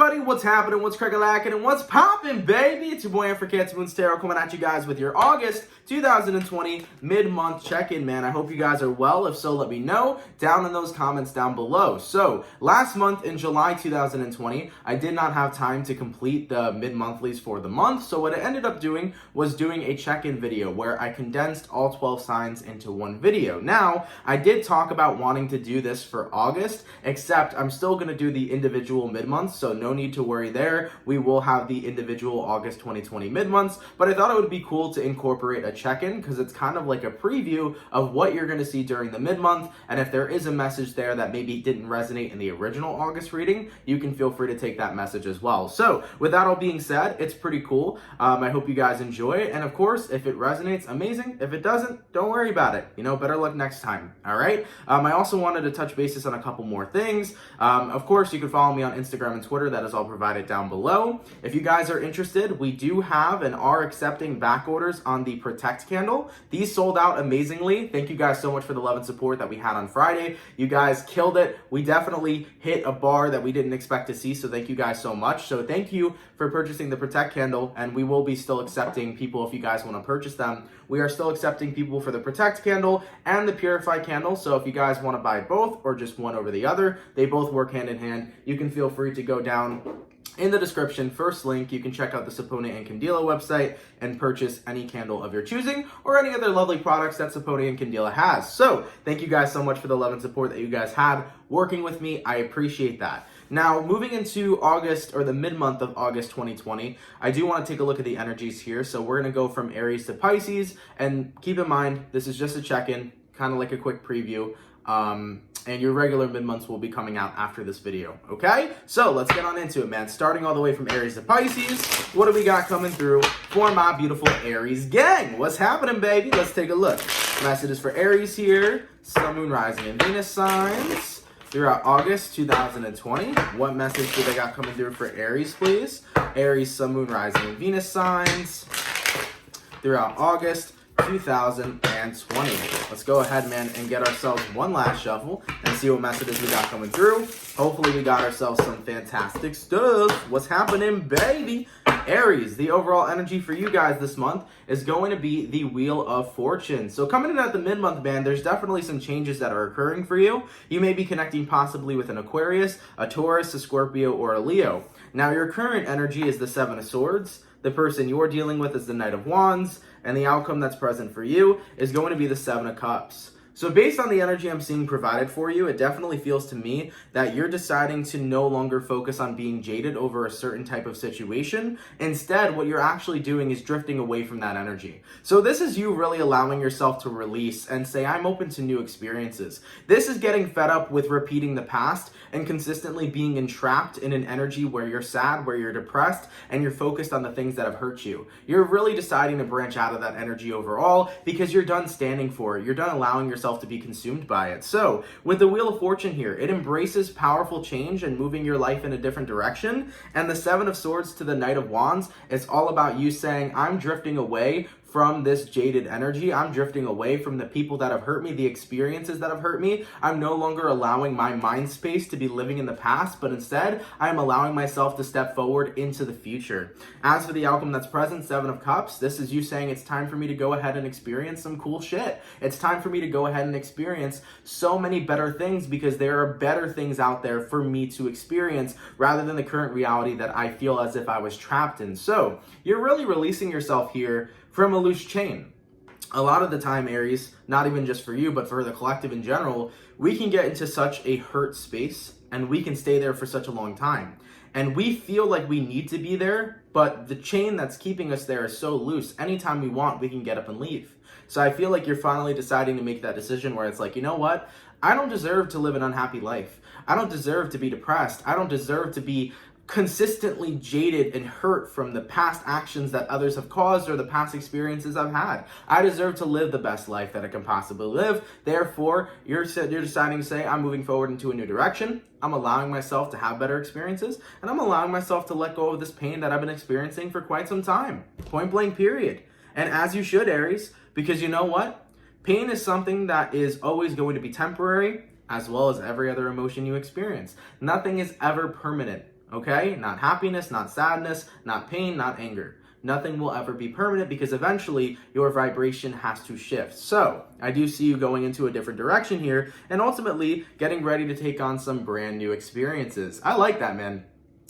everybody, what's happening, what's crack-a-lackin', and what's poppin', baby? It's your boy, for CancerMoonsTarot, coming at you guys with your August 2020 mid-month check-in, man. I hope you guys are well. If so, let me know down in those comments down below. So, last month in July 2020, I did not have time to complete the mid-monthlies for the month, so what I ended up doing was doing a check-in video where I condensed all 12 signs into one video. Now, I did talk about wanting to do this for August, except I'm still going to do the individual mid-months, so no need to worry there. We will have the individual August 2020 mid-months, but I thought it would be cool to incorporate a check-in because it's kind of like a preview of what you're going to see during the mid-month, and if there is a message there that maybe didn't resonate in the original August reading, you can feel free to take that message as well. So with that all being said, it's pretty cool. I hope you guys enjoy it, and of course, if it resonates, amazing. If it doesn't, don't worry about it. You know, better luck next time, all right? I also wanted to touch bases on a couple more things. Of course, you can follow me on Instagram and Twitter. That is all provided down below. If you guys are interested, we do have and are accepting back orders on the Protect candle. These sold out amazingly. Thank you guys so much for the love and support that we had on Friday. You guys killed it. We definitely hit a bar that we didn't expect to see, so thank you guys so much. So thank you for purchasing the Protect candle, and we will be still accepting people if you guys want to purchase them. We are still accepting people for the Protect candle and the Purify candle, so if you guys want to buy both or just one over the other, they both work hand in hand. You can feel free to go down in the description, first link, you can check out the Sapone and Candela website and purchase any candle of your choosing or any other lovely products that Sapone and Candela has. So thank you guys so much for the love and support that you guys had working with me. I appreciate that. Now, moving into August, or the mid-month of August 2020, I do want to take a look at the energies here. So we're going to go from Aries to Pisces, and keep in mind, this is just a check-in, kind of like a quick preview. And your regular mid-months will be coming out after this video, okay? So let's get on into it, man. Starting all the way from Aries to Pisces, what do we got coming through for my beautiful Aries gang? What's happening, baby? Let's take a look. Messages for Aries here, Sun, Moon, Rising, and Venus signs throughout August 2020. What message do they got coming through for Aries, please? Aries, Sun, Moon, Rising, and Venus signs throughout August 2020. Let's go ahead, man, and get ourselves one last shuffle and see what messages we got coming through. Hopefully we got ourselves some fantastic stuff. What's happening, baby? Aries, the overall energy for you guys this month is going to be the Wheel of Fortune. So coming in at the mid-month, man, there's definitely some changes that are occurring for you. You may be connecting possibly with an Aquarius, a Taurus, a Scorpio, or a Leo. Now, your current energy is the Seven of Swords. The person you're dealing with is the Knight of Wands, and the outcome that's present for you is going to be the Seven of Cups. So based on the energy I'm seeing provided for you, it definitely feels to me that you're deciding to no longer focus on being jaded over a certain type of situation. Instead, what you're actually doing is drifting away from that energy. So this is you really allowing yourself to release and say, I'm open to new experiences. This is getting fed up with repeating the past and consistently being entrapped in an energy where you're sad, where you're depressed, and you're focused on the things that have hurt you. You're really deciding to branch out of that energy overall because you're done standing for it. You're done allowing yourself to be consumed by it. So with the Wheel of Fortune here, it embraces powerful change and moving your life in a different direction. And the Seven of Swords to the Knight of Wands, it's all about you saying, I'm drifting away from this jaded energy. I'm drifting away from the people that have hurt me, the experiences that have hurt me. I'm no longer allowing my mind space to be living in the past, but instead, I am allowing myself to step forward into the future. As for the outcome that's present, Seven of Cups, this is you saying it's time for me to go ahead and experience some cool shit. It's time for me to go ahead and experience so many better things because there are better things out there for me to experience rather than the current reality that I feel as if I was trapped in. So you're really releasing yourself here from a loose chain. A lot of the time, Aries, not even just for you, but for the collective in general, we can get into such a hurt space and we can stay there for such a long time. And we feel like we need to be there, but the chain that's keeping us there is so loose. Anytime we want, we can get up and leave. So I feel like you're finally deciding to make that decision where it's like, you know what? I don't deserve to live an unhappy life. I don't deserve to be depressed. I don't deserve to be consistently jaded and hurt from the past actions that others have caused or the past experiences I've had. I deserve to live the best life that I can possibly live. Therefore, you're deciding to say, I'm moving forward into a new direction. I'm allowing myself to have better experiences, and I'm allowing myself to let go of this pain that I've been experiencing for quite some time. Point blank, period. And as you should, Aries, because you know what? Pain is something that is always going to be temporary, as well as every other emotion you experience. Nothing is ever permanent. okay? Not happiness, not sadness, not pain, not anger. Nothing will ever be permanent because eventually your vibration has to shift. So I do see you going into a different direction here and ultimately getting ready to take on some brand new experiences. I like that, man.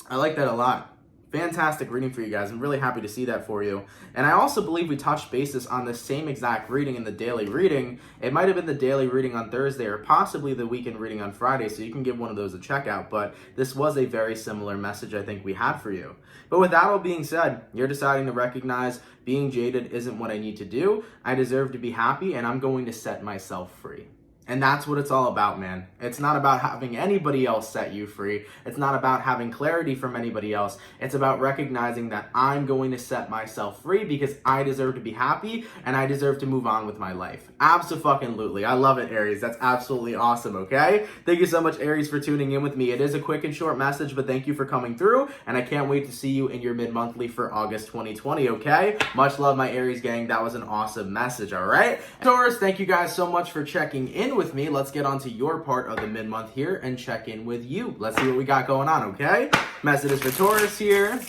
I like that a lot. Fantastic reading for you guys. I'm really happy to see that for you. And I also believe we touched bases on the same exact reading in the daily reading. It might have been the daily reading on Thursday or possibly the weekend reading on Friday, so you can give one of those a check out. But this was a very similar message I think we had for you. But with that all being said, you're deciding to recognize being jaded isn't what I need to do. I deserve to be happy, and I'm going to set myself free. And that's what it's all about, man. It's not about having anybody else set you free. It's not about having clarity from anybody else. It's about recognizing that I'm going to set myself free because I deserve to be happy and I deserve to move on with my life. Abso-fucking-lutely. I love it, Aries. That's absolutely awesome, okay? Thank you so much, Aries, for tuning in with me. It is a quick and short message, but thank you for coming through, and I can't wait to see you in your mid-monthly for August 2020, okay? Much love, my Aries gang. That was an awesome message, all right? Taurus, thank you guys so much for checking in with me. Let's get on to your part of the mid-month here and check in with you. Let's see what we got going on, okay? Messages for Taurus here.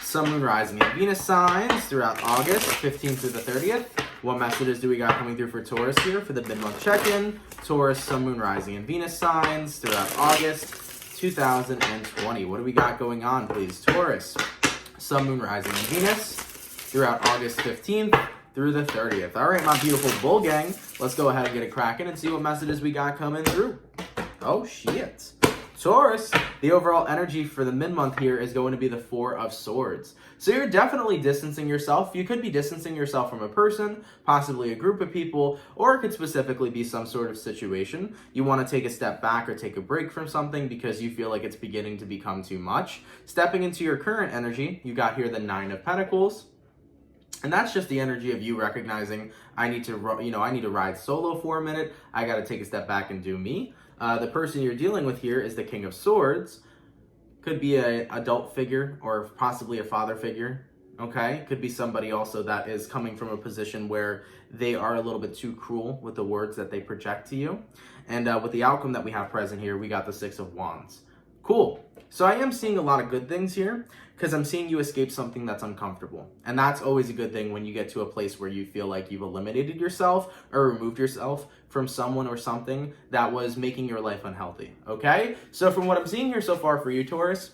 Sun, Moon, Rising, and Venus signs throughout August 15th through the 30th. What messages do we got coming through for Taurus here for the mid-month check-in? Taurus, Sun, Moon, Rising, and Venus signs throughout August 2020. What do we got going on, please? Taurus, Sun, Moon, Rising, and Venus throughout August 15th through the 30th. All right, my beautiful bull gang, let's go ahead and get it cracking and see what messages we got coming through. Oh, shit. Taurus, the overall energy for the mid-month here is going to be the Four of Swords. So you're definitely distancing yourself. You could be distancing yourself from a person, possibly a group of people, or it could specifically be some sort of situation. You want to take a step back or take a break from something because you feel like it's beginning to become too much. Stepping into your current energy, you got here the Nine of Pentacles. And that's just the energy of you recognizing I need to ride solo for a minute. I got to take a step back and do me. The person you're dealing with here is the King of Swords. Could be an adult figure or possibly a father figure. Okay, could be somebody also that is coming from a position where they are a little bit too cruel with the words that they project to you. And with the outcome that we have present here, we got the Six of Wands. Cool. So I am seeing a lot of good things here because I'm seeing you escape something that's uncomfortable. And that's always a good thing when you get to a place where you feel like you've eliminated yourself or removed yourself from someone or something that was making your life unhealthy. Okay? So from what I'm seeing here so far for you, Taurus,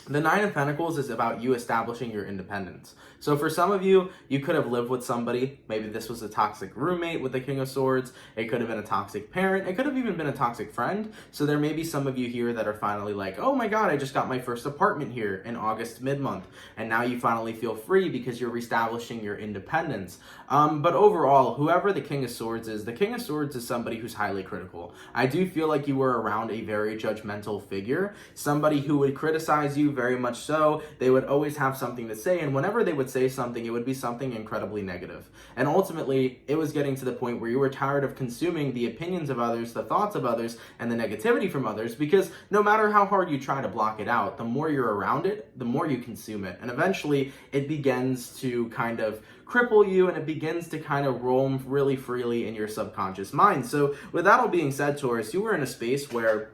the Nine of Pentacles is about you establishing your independence. So for some of you, you could have lived with somebody. Maybe this was a toxic roommate with the King of Swords. It could have been a toxic parent. It could have even been a toxic friend. So there may be some of you here that are finally like, oh my God, I just got my first apartment here in August mid-month. And now you finally feel free because you're reestablishing your independence. But overall, whoever the King of Swords is, the King of Swords is somebody who's highly critical. I do feel like you were around a very judgmental figure, somebody who would criticize you very much so. They would always have something to say, and whenever they would say something, it would be something incredibly negative. And ultimately, it was getting to the point where you were tired of consuming the opinions of others, the thoughts of others, and the negativity from others, because no matter how hard you try to block it out, the more you're around it, the more you consume it. And eventually, it begins to kind of cripple you, and it begins to kind of roam really freely in your subconscious mind. So with that all being said, Taurus, you were in a space where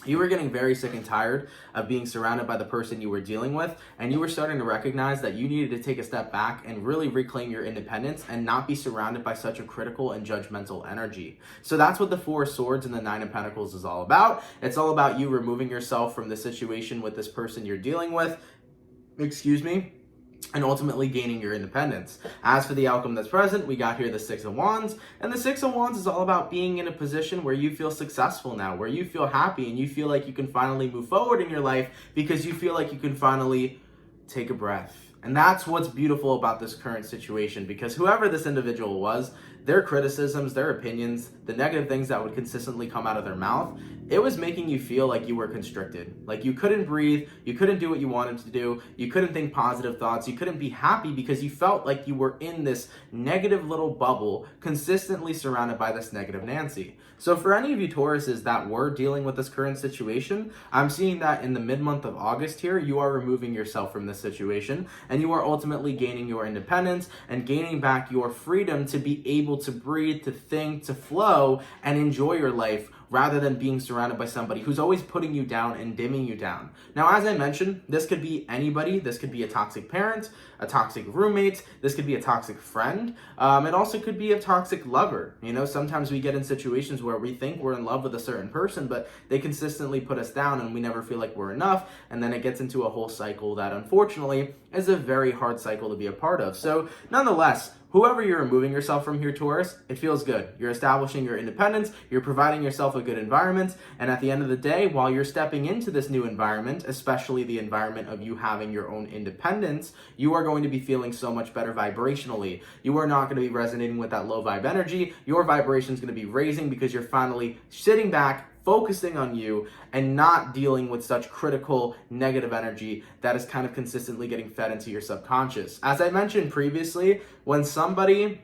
you were getting very sick and tired of being surrounded by the person you were dealing with, and you were starting to recognize that you needed to take a step back and really reclaim your independence and not be surrounded by such a critical and judgmental energy. So that's what the Four of Swords and the Nine of Pentacles is all about. It's all about you removing yourself from the situation with this person you're dealing with, and ultimately gaining your independence. As for the outcome that's present, we got here the Six of Wands, and the Six of Wands is all about being in a position where you feel successful now, where you feel happy and you feel like you can finally move forward in your life because you feel like you can finally take a breath. And that's what's beautiful about this current situation, because whoever this individual was, their criticisms, their opinions, the negative things that would consistently come out of their mouth, it was making you feel like you were constricted. Like you couldn't breathe, you couldn't do what you wanted to do, you couldn't think positive thoughts, you couldn't be happy because you felt like you were in this negative little bubble, consistently surrounded by this negative Nancy. So for any of you Tauruses that were dealing with this current situation, I'm seeing that in the mid-month of August here, you are removing yourself from this situation, and you are ultimately gaining your independence and gaining back your freedom to be able to breathe, to think, to flow, and enjoy your life rather than being surrounded by somebody who's always putting you down and dimming you down. Now, as I mentioned, this could be anybody. This could be a toxic parent, a toxic roommate. This could be a toxic friend. It also could be a toxic lover. You know, sometimes we get in situations where we think we're in love with a certain person, but they consistently put us down and we never feel like we're enough. And then it gets into a whole cycle that unfortunately is a very hard cycle to be a part of. So nonetheless, whoever you're removing yourself from here, Taurus, it feels good. You're establishing your independence, you're providing yourself a good environment, and at the end of the day, while you're stepping into this new environment, especially the environment of you having your own independence, you are going to be feeling so much better vibrationally. You are not going to be resonating with that low vibe energy. Your vibration is going to be raising because you're finally sitting back, focusing on you, and not dealing with such critical negative energy that is kind of consistently getting fed into your subconscious. As I mentioned previously, when somebody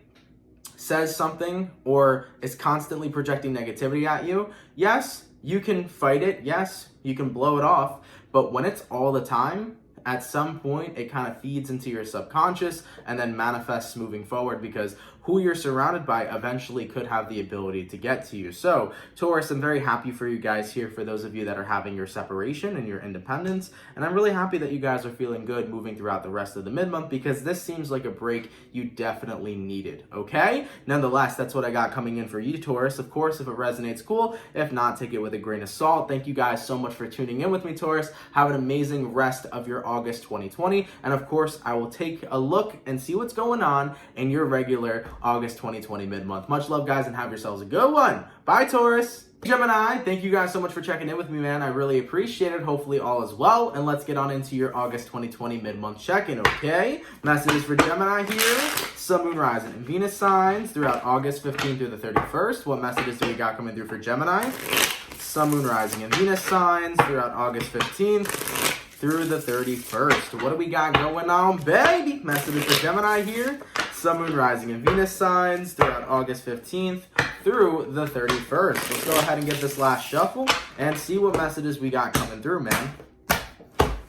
says something or is constantly projecting negativity at you, yes, you can fight it. Yes, you can blow it off. But when it's all the time, at some point, it kind of feeds into your subconscious and then manifests moving forward, because who you're surrounded by eventually could have the ability to get to you. So, Taurus, I'm very happy for you guys here, for those of you that are having your separation and your independence. And I'm really happy that you guys are feeling good moving throughout the rest of the mid-month, because this seems like a break you definitely needed, okay? Nonetheless, that's what I got coming in for you, Taurus. Of course, if it resonates, cool. If not, take it with a grain of salt. Thank you guys so much for tuning in with me, Taurus. Have an amazing rest of your August 2020. And of course, I will take a look and see what's going on in your regular August 2020 mid-month. Much love, guys, and have yourselves a good one. Bye, Taurus. Gemini, thank you guys so much for checking in with me, man. I really appreciate it. Hopefully all is well. And let's get on into your August 2020 mid-month check-in, okay? Messages for Gemini here. Sun, Moon, Rising, and Venus signs throughout August 15th through the 31st. What messages do we got coming through for Gemini? Sun, Moon, Rising, and Venus signs throughout August 15th through the 31st. What do we got going on, baby? Messages for Gemini here. Sun, Moon, Rising, and Venus signs throughout August 15th through the 31st. Let's go ahead and get this last shuffle and see what messages we got coming through, man.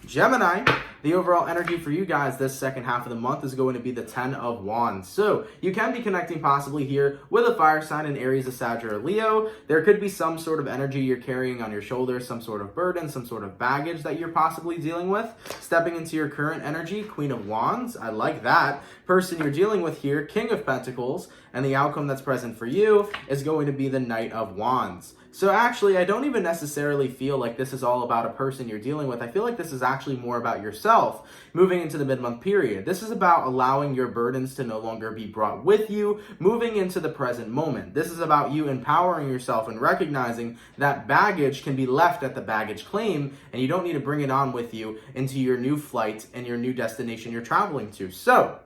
Gemini, the overall energy for you guys this second half of the month is going to be the 10 of Wands. So you can be connecting possibly here with a fire sign in Aries, a Sag, or a Leo. There could be some sort of energy you're carrying on your shoulders, some sort of burden, some sort of baggage that you're possibly dealing with. Stepping into your current energy, Queen of Wands. I like that. Person you're dealing with here, King of Pentacles. And the outcome that's present for you is going to be the Knight of Wands. So actually, I don't even necessarily feel like this is all about a person you're dealing with. I feel like this is actually more about yourself moving into the mid-month period. This is about allowing your burdens to no longer be brought with you, moving into the present moment. This is about you empowering yourself and recognizing that baggage can be left at the baggage claim, and you don't need to bring it on with you into your new flight and your new destination you're traveling to. So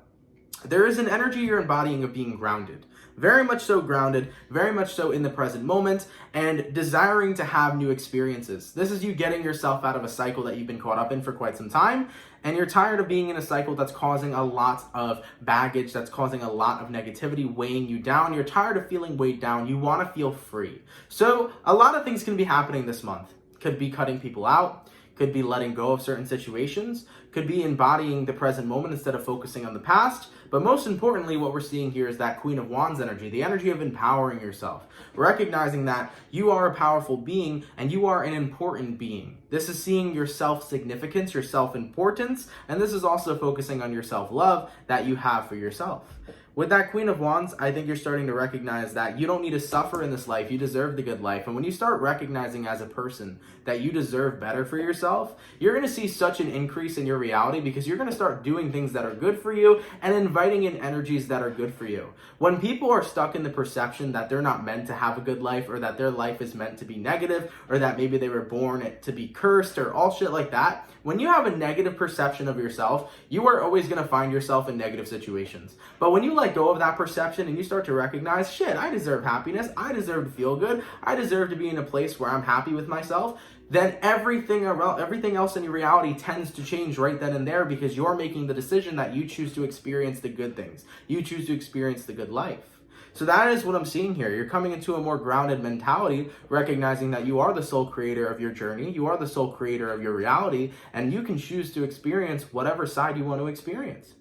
there is an energy you're embodying of being grounded. Very much so grounded, very much so in the present moment, and desiring to have new experiences. This is you getting yourself out of a cycle that you've been caught up in for quite some time, and you're tired of being in a cycle that's causing a lot of baggage, that's causing a lot of negativity, weighing you down. You're tired of feeling weighed down. You want to feel free. So a lot of things can be happening this month. Could be cutting people out, could be letting go of certain situations, could be embodying the present moment instead of focusing on the past. But most importantly, what we're seeing here is that Queen of Wands energy, the energy of empowering yourself, recognizing that you are a powerful being and you are an important being. This is seeing your self-significance, your self-importance, and this is also focusing on your self-love that you have for yourself. With that Queen of Wands, I think you're starting to recognize that you don't need to suffer in this life. You deserve the good life. And when you start recognizing as a person that you deserve better for yourself, you're going to see such an increase in your reality, because you're going to start doing things that are good for you and inviting in energies that are good for you. When people are stuck in the perception that they're not meant to have a good life, or that their life is meant to be negative, or that maybe they were born to be cursed, or all shit like that, when you have a negative perception of yourself, you are always going to find yourself in negative situations. But when you let go of that perception and you start to recognize, shit, I deserve happiness, I deserve to feel good, I deserve to be in a place where I'm happy with myself, then everything else in your reality tends to change right then and there, because you're making the decision that you choose to experience the good things. You choose to experience the good life. So that is what I'm seeing here. You're coming into a more grounded mentality, recognizing that you are the sole creator of your journey, you are the sole creator of your reality, and you can choose to experience whatever side you want to experience.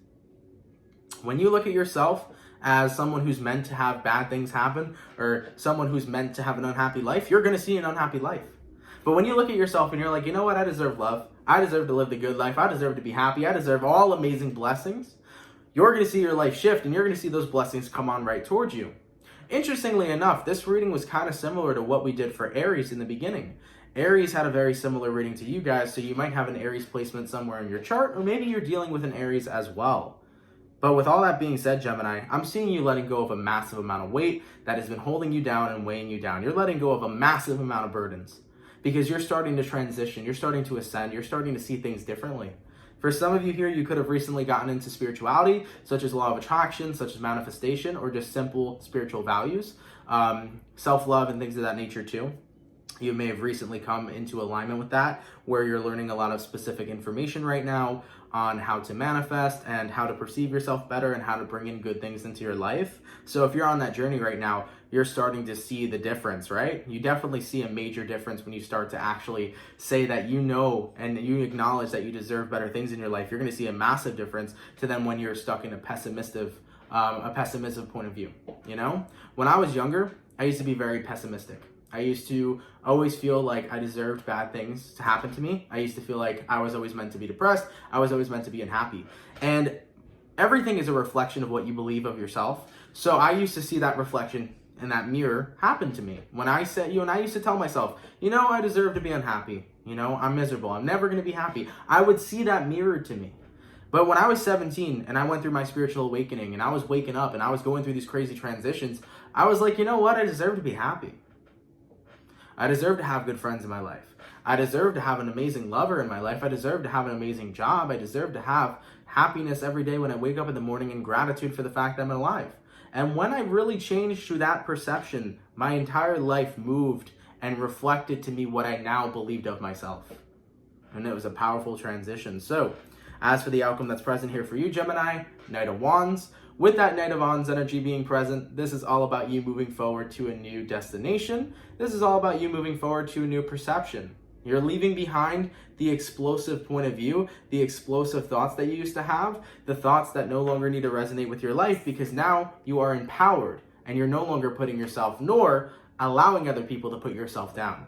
When you look at yourself as someone who's meant to have bad things happen, or someone who's meant to have an unhappy life, you're going to see an unhappy life. But when you look at yourself and you're like, you know what, I deserve love, I deserve to live the good life, I deserve to be happy, I deserve all amazing blessings, you're going to see your life shift, and you're going to see those blessings come on right towards you. Interestingly enough, this reading was kind of similar to what we did for Aries in the beginning. Aries had a very similar reading to you guys, so you might have an Aries placement somewhere in your chart, or maybe you're dealing with an Aries as well. But with all that being said, Gemini, I'm seeing you letting go of a massive amount of weight that has been holding you down and weighing you down. You're letting go of a massive amount of burdens because you're starting to transition, you're starting to ascend, you're starting to see things differently. For some of you here, you could have recently gotten into spirituality, such as law of attraction, such as manifestation, or just simple spiritual values, self-love and things of that nature too. You may have recently come into alignment with that, where you're learning a lot of specific information right now on how to manifest and how to perceive yourself better and how to bring in good things into your life. So if you're on that journey right now, you're starting to see the difference, right? You definitely see a major difference when you start to actually say that you know and you acknowledge that you deserve better things in your life. You're going to see a massive difference to then when you're stuck in a pessimistic point of view. You know, when I was younger, I used to be very pessimistic. I used to always feel like I deserved bad things to happen to me. I used to feel like I was always meant to be depressed. I was always meant to be unhappy. And everything is a reflection of what you believe of yourself. So I used to see that reflection and that mirror happen to me. When I said, I used to tell myself, I deserve to be unhappy. I'm miserable. I'm never going to be happy. I would see that mirrored to me. But when I was 17 and I went through my spiritual awakening and I was waking up and I was going through these crazy transitions, I was like, you know what? I deserve to be happy. I deserve to have good friends in my life. I deserve to have an amazing lover in my life. I deserve to have an amazing job. I deserve to have happiness every day when I wake up in the morning and gratitude for the fact that I'm alive. And when I really changed to that perception, my entire life moved and reflected to me what I now believed of myself. And it was a powerful transition. So, as for the outcome that's present here for you, Gemini, Knight of Wands. With that Knight of Wands energy being present, this is all about you moving forward to a new destination. This is all about you moving forward to a new perception. You're leaving behind the explosive point of view, the explosive thoughts that you used to have, the thoughts that no longer need to resonate with your life because now you are empowered and you're no longer putting yourself nor allowing other people to put yourself down.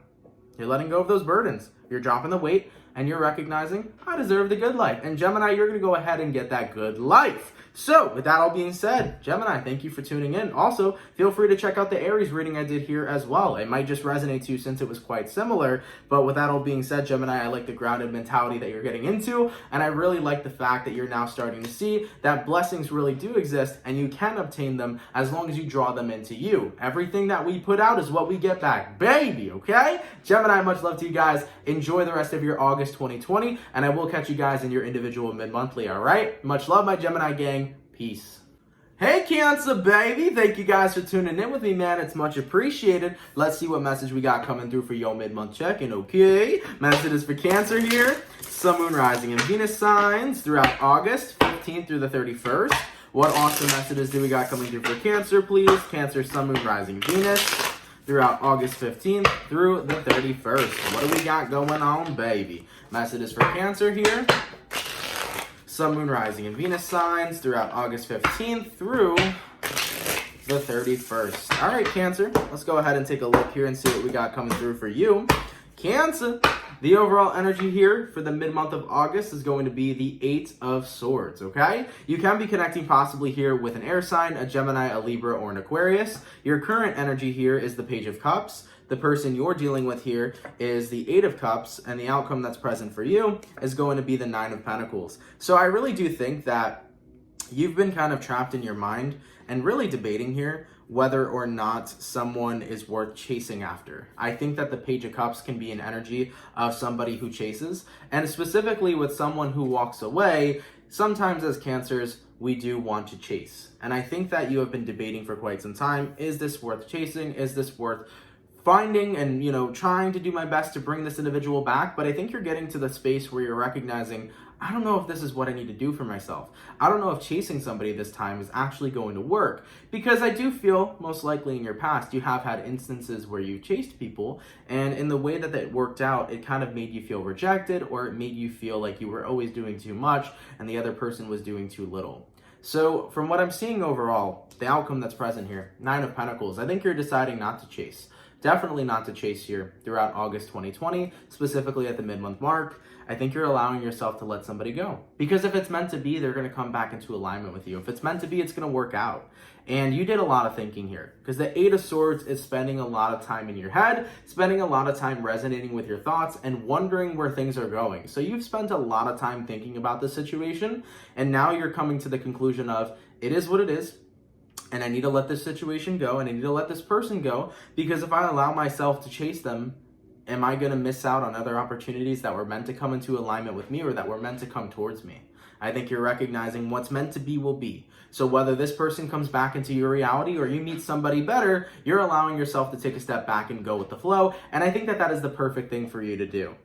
You're letting go of those burdens. You're dropping the weight and you're recognizing, I deserve the good life. And Gemini, you're going to go ahead and get that good life. So, with that all being said, Gemini, thank you for tuning in. Also, feel free to check out the Aries reading I did here as well. It might just resonate to you since it was quite similar. But with that all being said, Gemini, I like the grounded mentality that you're getting into. And I really like the fact that you're now starting to see that blessings really do exist and you can obtain them as long as you draw them into you. Everything that we put out is what we get back, baby, okay? Gemini, much love to you guys. Enjoy the rest of your August 2020. And I will catch you guys in your individual mid-monthly, all right? Much love, my Gemini gang. Peace. Hey, Cancer, baby. Thank you guys for tuning in with me, man. It's much appreciated. Let's see what message we got coming through for your mid-month check-in, okay? Message is for Cancer here. Sun, Moon, Rising, and Venus signs throughout August 15th through the 31st. What awesome messages do we got coming through for Cancer, please? Cancer, Sun, Moon, Rising, Venus throughout August 15th through the 31st. What do we got going on, baby? Message is for Cancer here. Sun, Moon, Rising, and Venus signs throughout August 15th through the 31st. All right, Cancer, let's go ahead and take a look here and see what we got coming through for you. Cancer, the overall energy here for the mid-month of August is going to be the 8 of Swords, okay? You can be connecting possibly here with an air sign, a Gemini, a Libra, or an Aquarius. Your current energy here is the Page of Cups. The person you're dealing with here is the 8 of Cups, and the outcome that's present for you is going to be the 9 of Pentacles. So I really do think that you've been kind of trapped in your mind and really debating here whether or not someone is worth chasing after. I think that the Page of Cups can be an energy of somebody who chases, and specifically with someone who walks away, sometimes as Cancers, we do want to chase. And I think that you have been debating for quite some time, is this worth chasing? Is this worth finding and, trying to do my best to bring this individual back? But I think you're getting to the space where you're recognizing, I don't know if this is what I need to do for myself. I don't know if chasing somebody this time is actually going to work, because I do feel most likely in your past you have had instances where you chased people, and in the way that that worked out, it kind of made you feel rejected, or it made you feel like you were always doing too much and the other person was doing too little. So from what I'm seeing overall, the outcome that's present here, 9 of Pentacles, I think you're deciding not to chase. Definitely not to chase here throughout August 2020, specifically at the mid-month mark. I think you're allowing yourself to let somebody go. Because if it's meant to be, they're going to come back into alignment with you. If it's meant to be, it's going to work out. And you did a lot of thinking here. Because the 8 of Swords is spending a lot of time in your head, spending a lot of time resonating with your thoughts, and wondering where things are going. So you've spent a lot of time thinking about this situation, and now you're coming to the conclusion of, it is what it is. And I need to let this situation go, and I need to let this person go, because if I allow myself to chase them, am I going to miss out on other opportunities that were meant to come into alignment with me or that were meant to come towards me? I think you're recognizing what's meant to be will be. So whether this person comes back into your reality or you meet somebody better, you're allowing yourself to take a step back and go with the flow. And I think that that is the perfect thing for you to do.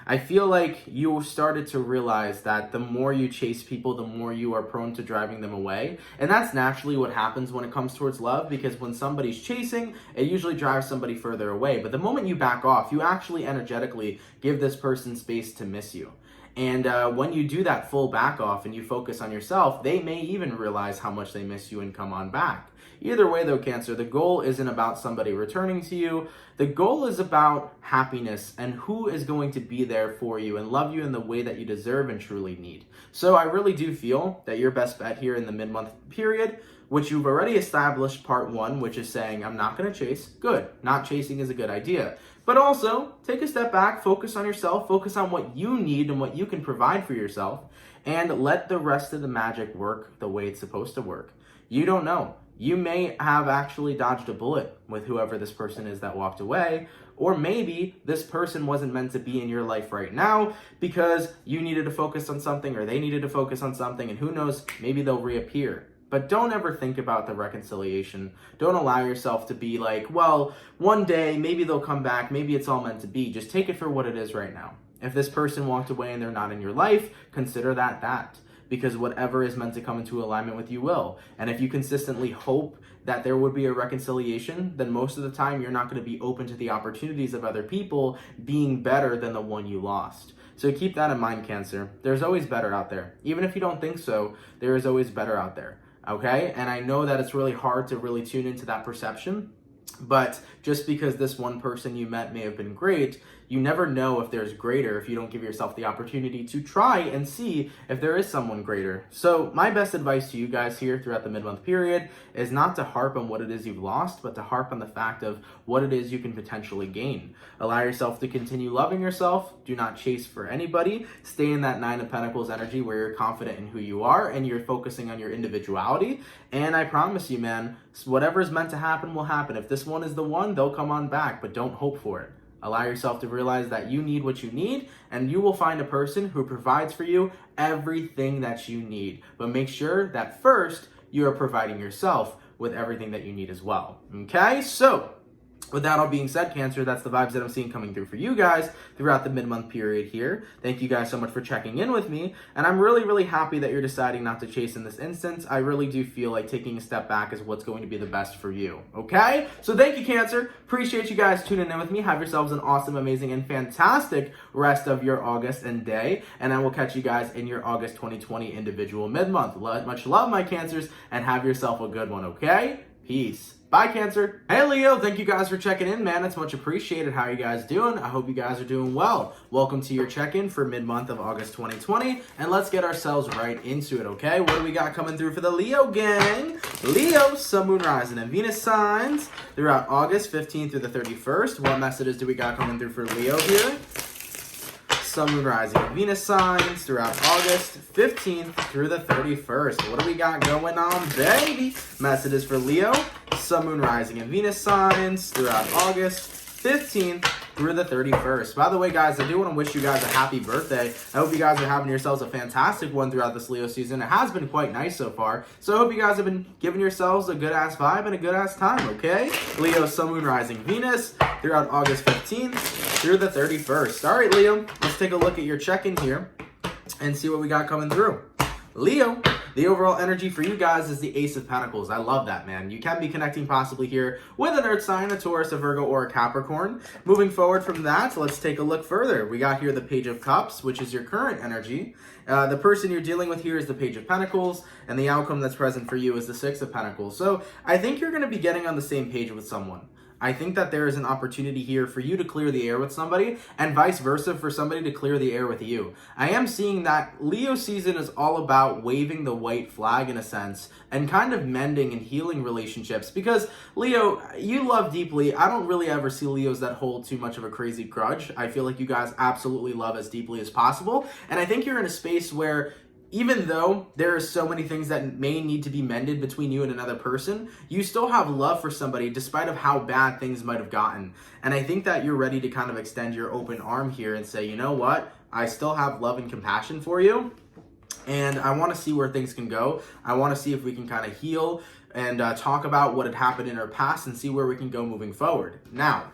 I feel like you started to realize that the more you chase people, the more you are prone to driving them away. And that's naturally what happens when it comes towards love, because when somebody's chasing, it usually drives somebody further away. But the moment you back off, you actually energetically give this person space to miss you. And when you do that full back off and you focus on yourself, they may even realize how much they miss you and come on back. Either way though, Cancer, the goal isn't about somebody returning to you. The goal is about happiness and who is going to be there for you and love you in the way that you deserve and truly need. So I really do feel that your best bet here in the mid-month period, which you've already established part 1, which is saying, I'm not going to chase. Good. Not chasing is a good idea. But also, take a step back, focus on yourself, focus on what you need and what you can provide for yourself, and let the rest of the magic work the way it's supposed to work. You don't know. You may have actually dodged a bullet with whoever this person is that walked away, or maybe this person wasn't meant to be in your life right now because you needed to focus on something or they needed to focus on something, and who knows, maybe they'll reappear. But don't ever think about the reconciliation. Don't allow yourself to be like, well, one day, maybe they'll come back, maybe it's all meant to be. Just take it for what it is right now. If this person walked away and they're not in your life, consider that. Because whatever is meant to come into alignment with you will. And if you consistently hope that there would be a reconciliation, then most of the time you're not going to be open to the opportunities of other people being better than the one you lost. So keep that in mind, Cancer. There's always better out there. Even if you don't think so, there is always better out there. Okay? And I know that it's really hard to really tune into that perception. But just because this one person you met may have been great, you never know if there's greater if you don't give yourself the opportunity to try and see if there is someone greater. So my best advice to you guys here throughout the mid-month period is not to harp on what it is you've lost, but to harp on the fact of what it is you can potentially gain. Allow yourself to continue loving yourself. Do not chase for anybody. Stay in that 9 of Pentacles energy where you're confident in who you are and you're focusing on your individuality. And I promise you, man, whatever is meant to happen will happen. If this one is the one, they'll come on back, but don't hope for it. Allow yourself to realize that you need what you need, and you will find a person who provides for you everything that you need. But make sure that first, you are providing yourself with everything that you need as well. Okay? So, with that all being said, Cancer, that's the vibes that I'm seeing coming through for you guys throughout the mid-month period here. Thank you guys so much for checking in with me. And I'm really, really happy that you're deciding not to chase in this instance. I really do feel like taking a step back is what's going to be the best for you. Okay? So thank you, Cancer. Appreciate you guys tuning in with me. Have yourselves an awesome, amazing, and fantastic rest of your August and day. And I will catch you guys in your August 2020 individual mid-month. Much love, my Cancers, and have yourself a good one, okay? Peace. Bye, Cancer. Hey, Leo. Thank you guys for checking in, man. It's much appreciated. How are you guys doing? I hope you guys are doing well. Welcome to your check-in for mid-month of August 2020, and let's get ourselves right into it, okay? What do we got coming through for the Leo gang? Leo, Sun, Moon, Rising, and Venus signs throughout August 15th through the 31st. What messages do we got coming through for Leo here? Sun, Moon, Rising, and Venus signs throughout August 15th through the 31st. What do we got going on, baby? Messages for Leo, Sun, Moon, Rising, and Venus signs throughout August 15th through the 31st. By the way, guys, I do want to wish you guys a happy birthday. I hope you guys are having yourselves a fantastic one throughout this Leo season. It has been quite nice so far. So I hope you guys have been giving yourselves a good-ass vibe and a good-ass time, okay? Leo, Sun, Moon, Rising, Venus throughout August 15th through the 31st. All right, Leo, let's take a look at your check-in here and see what we got coming through. Leo, the overall energy for you guys is the Ace of Pentacles. I love that, man. You can be connecting possibly here with an Earth sign, a Taurus, a Virgo, or a Capricorn. Moving forward from that, let's take a look further. We got here the Page of Cups, which is your current energy. The person you're dealing with here is the Page of Pentacles, and the outcome that's present for you is the Six of Pentacles. So I think you're going to be getting on the same page with someone. I think that there is an opportunity here for you to clear the air with somebody and vice versa for somebody to clear the air with you. I am seeing that Leo season is all about waving the white flag in a sense and kind of mending and healing relationships because Leo, you love deeply. I don't really ever see Leos that hold too much of a crazy grudge. I feel like you guys absolutely love as deeply as possible. And I think you're in a space where even though there are so many things that may need to be mended between you and another person, you still have love for somebody despite of how bad things might have gotten. And I think that you're ready to kind of extend your open arm here and say, you know what? I still have love and compassion for you. And I want to see where things can go. I want to see if we can kind of heal and talk about what had happened in our past and see where we can go moving forward. Now,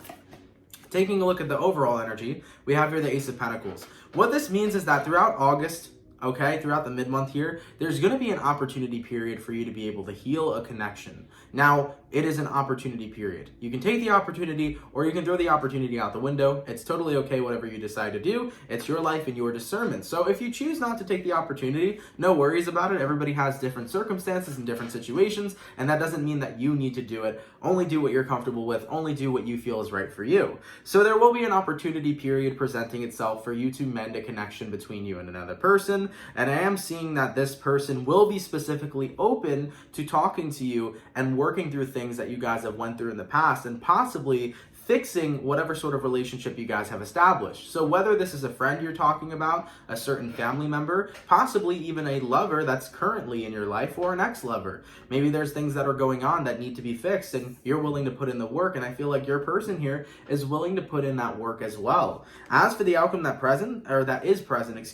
taking a look at the overall energy, we have here the Ace of Pentacles. What this means is that throughout August, okay, throughout the mid-month here, there's going to be an opportunity period for you to be able to heal a connection. Now, it is an opportunity period. You can take the opportunity or you can throw the opportunity out the window. It's totally okay, whatever you decide to do. It's your life and your discernment. So if you choose not to take the opportunity, no worries about it. Everybody has different circumstances and different situations, and that doesn't mean that you need to do it. Only do what you're comfortable with. Only do what you feel is right for you. So there will be an opportunity period presenting itself for you to mend a connection between you and another person. And I am seeing that this person will be specifically open to talking to you and working through things that you guys have went through in the past and possibly fixing whatever sort of relationship you guys have established. So whether this is a friend you're talking about, a certain family member, possibly even a lover that's currently in your life or an ex-lover. Maybe there's things that are going on that need to be fixed and you're willing to put in the work, and I feel like your person here is willing to put in that work as well. As for the outcome that is present,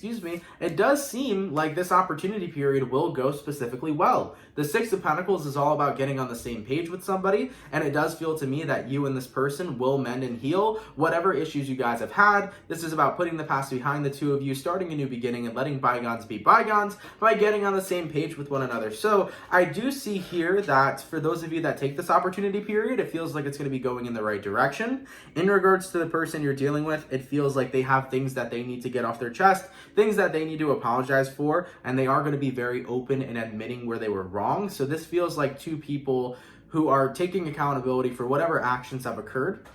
it does seem like this opportunity period will go specifically well. The Six of Pentacles is all about getting on the same page with somebody, and it does feel to me that you and this person will mend and heal whatever issues you guys have had. This is about putting the past behind the two of you, starting a new beginning, and letting bygones be bygones by getting on the same page with one another. So I do see here that for those of you that take this opportunity period, it feels like it's going to be going in the right direction. In regards to the person you're dealing with, it feels like they have things that they need to get off their chest, things that they need to apologize for, and they are going to be very open in admitting where they were wrong. So this feels like two people who are taking accountability for whatever actions have occurred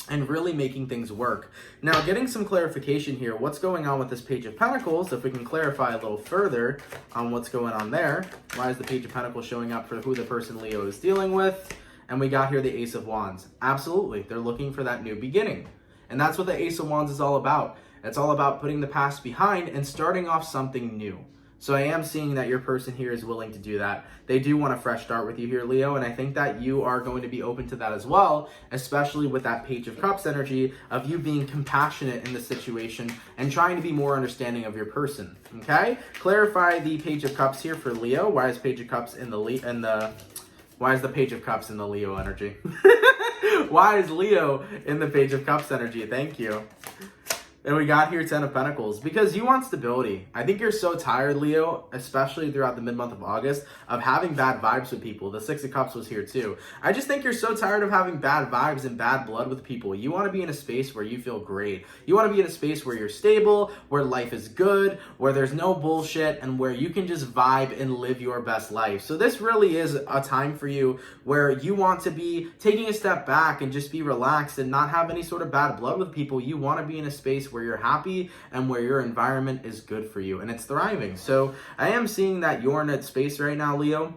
and really making things work. Now, getting some clarification here, what's going on with this Page of Pentacles, if we can clarify a little further on what's going on there. Why is the Page of Pentacles showing up for who the person Leo is dealing with? And we got here the Ace of Wands. Absolutely, they're looking for that new beginning. And that's what the Ace of Wands is all about. It's all about putting the past behind and starting off something new. So I am seeing that your person here is willing to do that. They do want a fresh start with you here, Leo, and I think that you are going to be open to that as well, especially with that Page of Cups energy of you being compassionate in the situation and trying to be more understanding of your person, okay? Clarify the Page of Cups here for Leo. Why is Page of Cups in why is the Page of Cups in the Leo energy? Why is Leo in the Page of Cups energy? Thank you. And we got here Ten of Pentacles, because you want stability. I think you're so tired, Leo, especially throughout the mid-month of August, of having bad vibes with people. The Six of Cups was here too. I just think you're so tired of having bad vibes and bad blood with people. You want to be in a space where you feel great. You want to be in a space where you're stable, where life is good, where there's no bullshit, and where you can just vibe and live your best life. So this really is a time for you where you want to be taking a step back and just be relaxed and not have any sort of bad blood with people. You want to be in a space where you're happy and where your environment is good for you and it's thriving. So I am seeing that you're in a space right now, Leo,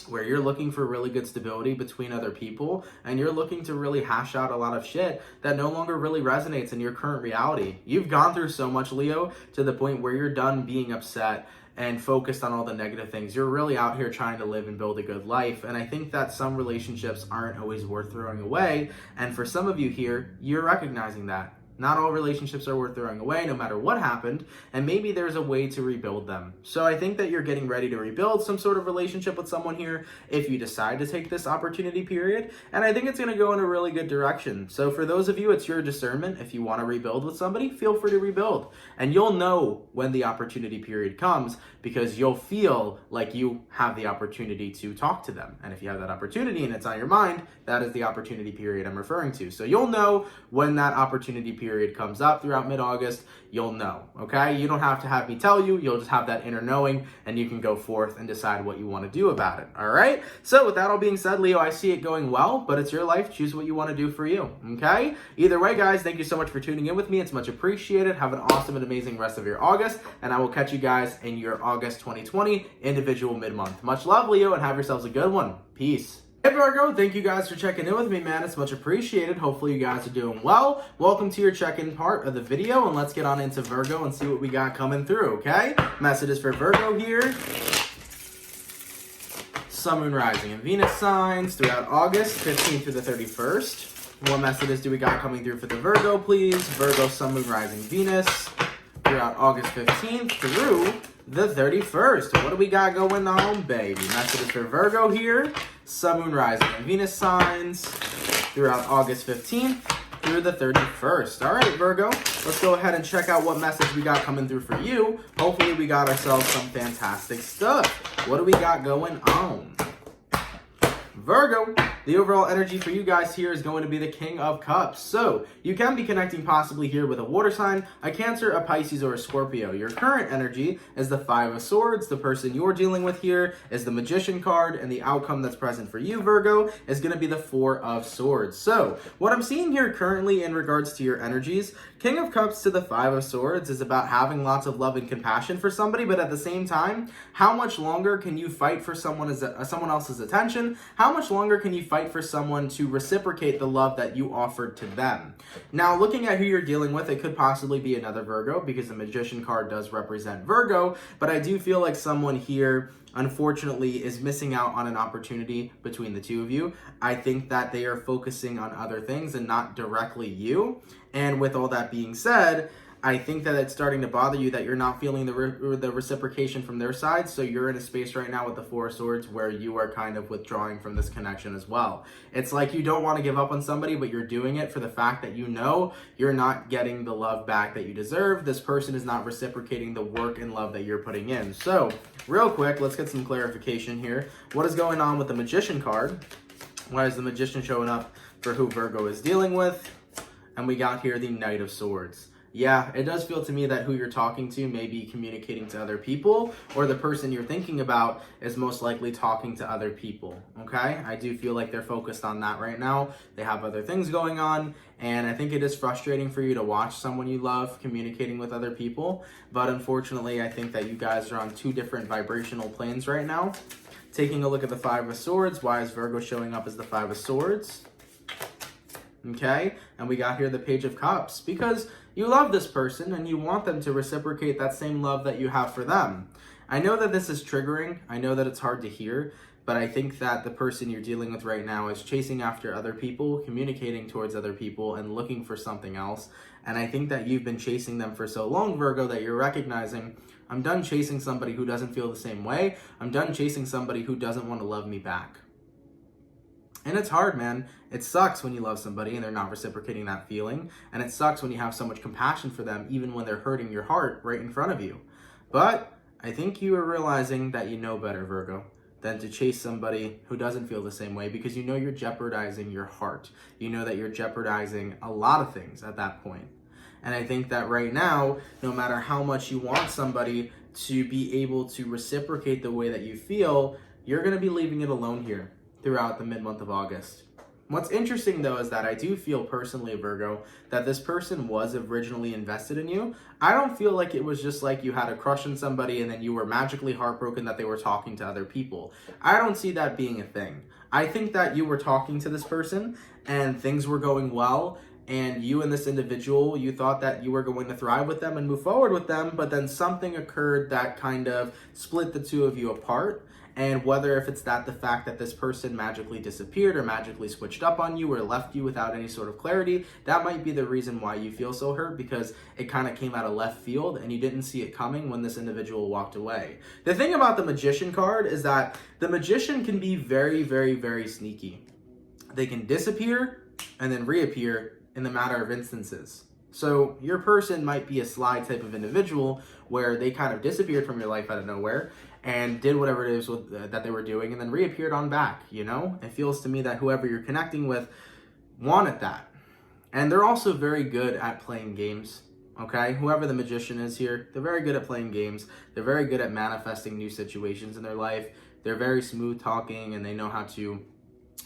where you're looking for really good stability between other people and you're looking to really hash out a lot of shit that no longer really resonates in your current reality. You've gone through so much, Leo, to the point where you're done being upset and focused on all the negative things. You're really out here trying to live and build a good life. And I think that some relationships aren't always worth throwing away. And for some of you here, you're recognizing that. Not all relationships are worth throwing away, no matter what happened, and maybe there's a way to rebuild them. So I think that you're getting ready to rebuild some sort of relationship with someone here if you decide to take this opportunity period, and I think it's going to go in a really good direction. So for those of you, it's your discernment. If you want to rebuild with somebody, feel free to rebuild, and you'll know when the opportunity period comes because you'll feel like you have the opportunity to talk to them, and if you have that opportunity and it's on your mind, that is the opportunity period I'm referring to. So you'll know when that opportunity period comes up throughout mid-August. You'll know, okay? You don't have to have me tell you. You'll just have that inner knowing, and you can go forth and decide what you want to do about it, all right? So with that all being said, Leo, I see it going well, but it's your life. Choose what you want to do for you, okay? Either way, guys, thank you so much for tuning in with me. It's much appreciated. Have an awesome and amazing rest of your August, and I will catch you guys in your August 2020 individual mid-month. Much love, Leo, and have yourselves a good one. Peace. Hey Virgo, thank you guys for checking in with me, man. It's much appreciated. Hopefully you guys are doing well. Welcome to your check-in part of the video, and let's get on into Virgo and see what we got coming through, okay? Messages for Virgo here. Sun, Moon, Rising, and Venus signs throughout August 15th through the 31st. What messages do we got coming through for the Virgo, please? Virgo, Sun, Moon, Rising, Venus throughout August 15th through the 31st. What do we got going on, baby? Messages for Virgo here. Sun, Moon, Rising, and Venus signs throughout August 15th through the 31st. All right, Virgo, let's go ahead and check out what message we got coming through for you. Hopefully we got ourselves some fantastic stuff. What do we got going on? Virgo, the overall energy for you guys here is going to be the King of Cups. So you can be connecting possibly here with a water sign, a Cancer, a Pisces, or a Scorpio. Your current energy is the Five of Swords. The person you're dealing with here is the Magician card, and the outcome that's present for you, Virgo, is going to be the Four of Swords. So what I'm seeing here currently in regards to your energies, King of Cups to the Five of Swords is about having lots of love and compassion for somebody, but at the same time, how much longer can you fight for someone else's attention? How much longer can you fight for someone to reciprocate the love that you offered to them? Now, looking at who you're dealing with, it could possibly be another Virgo because the Magician card does represent Virgo, but I do feel like someone here, unfortunately, is missing out on an opportunity between the two of you. I think that they are focusing on other things and not directly you. And with all that being said, I think that it's starting to bother you that you're not feeling the reciprocation from their side. So you're in a space right now with the Four of Swords where you are kind of withdrawing from this connection as well. It's like you don't want to give up on somebody, but you're doing it for the fact that you know you're not getting the love back that you deserve. This person is not reciprocating the work and love that you're putting in. So real quick, let's get some clarification here. What is going on with the Magician card? Why is the Magician showing up for who Virgo is dealing with? And we got here the Knight of Swords. Yeah, it does feel to me that who you're talking to may be communicating to other people, or the person you're thinking about is most likely talking to other people, okay? I do feel like they're focused on that right now. They have other things going on, and I think it is frustrating for you to watch someone you love communicating with other people, but unfortunately, I think that you guys are on two different vibrational planes right now. Taking a look at the Five of Swords, why is Virgo showing up as the Five of Swords? Okay, and we got here the Page of Cups, because you love this person and you want them to reciprocate that same love that you have for them. I know that this is triggering. I know that it's hard to hear, but I think that the person you're dealing with right now is chasing after other people, communicating towards other people, and looking for something else. And I think that you've been chasing them for so long, Virgo, that you're recognizing, I'm done chasing somebody who doesn't feel the same way. I'm done chasing somebody who doesn't want to love me back. And it's hard, man. It sucks when you love somebody and they're not reciprocating that feeling. And it sucks when you have so much compassion for them, even when they're hurting your heart right in front of you. But I think you are realizing that you know better, Virgo, than to chase somebody who doesn't feel the same way, because you know you're jeopardizing your heart. You know that you're jeopardizing a lot of things at that point. And I think that right now, no matter how much you want somebody to be able to reciprocate the way that you feel, you're going to be leaving it alone here throughout the mid-month of August. What's interesting, though, is that I do feel personally, Virgo, that this person was originally invested in you. I don't feel like it was just like you had a crush on somebody and then you were magically heartbroken that they were talking to other people. I don't see that being a thing. I think that you were talking to this person and things were going well, and you and this individual, you thought that you were going to thrive with them and move forward with them, but then something occurred that kind of split the two of you apart. And whether if it's the fact that this person magically disappeared or magically switched up on you or left you without any sort of clarity, that might be the reason why you feel so hurt, because it kind of came out of left field and you didn't see it coming when this individual walked away. The thing about the Magician card is that the Magician can be very, very, very sneaky. They can disappear and then reappear in the matter of instances. So your person might be a sly type of individual where they kind of disappeared from your life out of nowhere and did whatever it is that they were doing and then reappeared on back, you know? It feels to me that whoever you're connecting with wanted that. And they're also very good at playing games, okay? Whoever the Magician is here, they're very good at playing games. They're very good at manifesting new situations in their life. They're very smooth talking and they know how to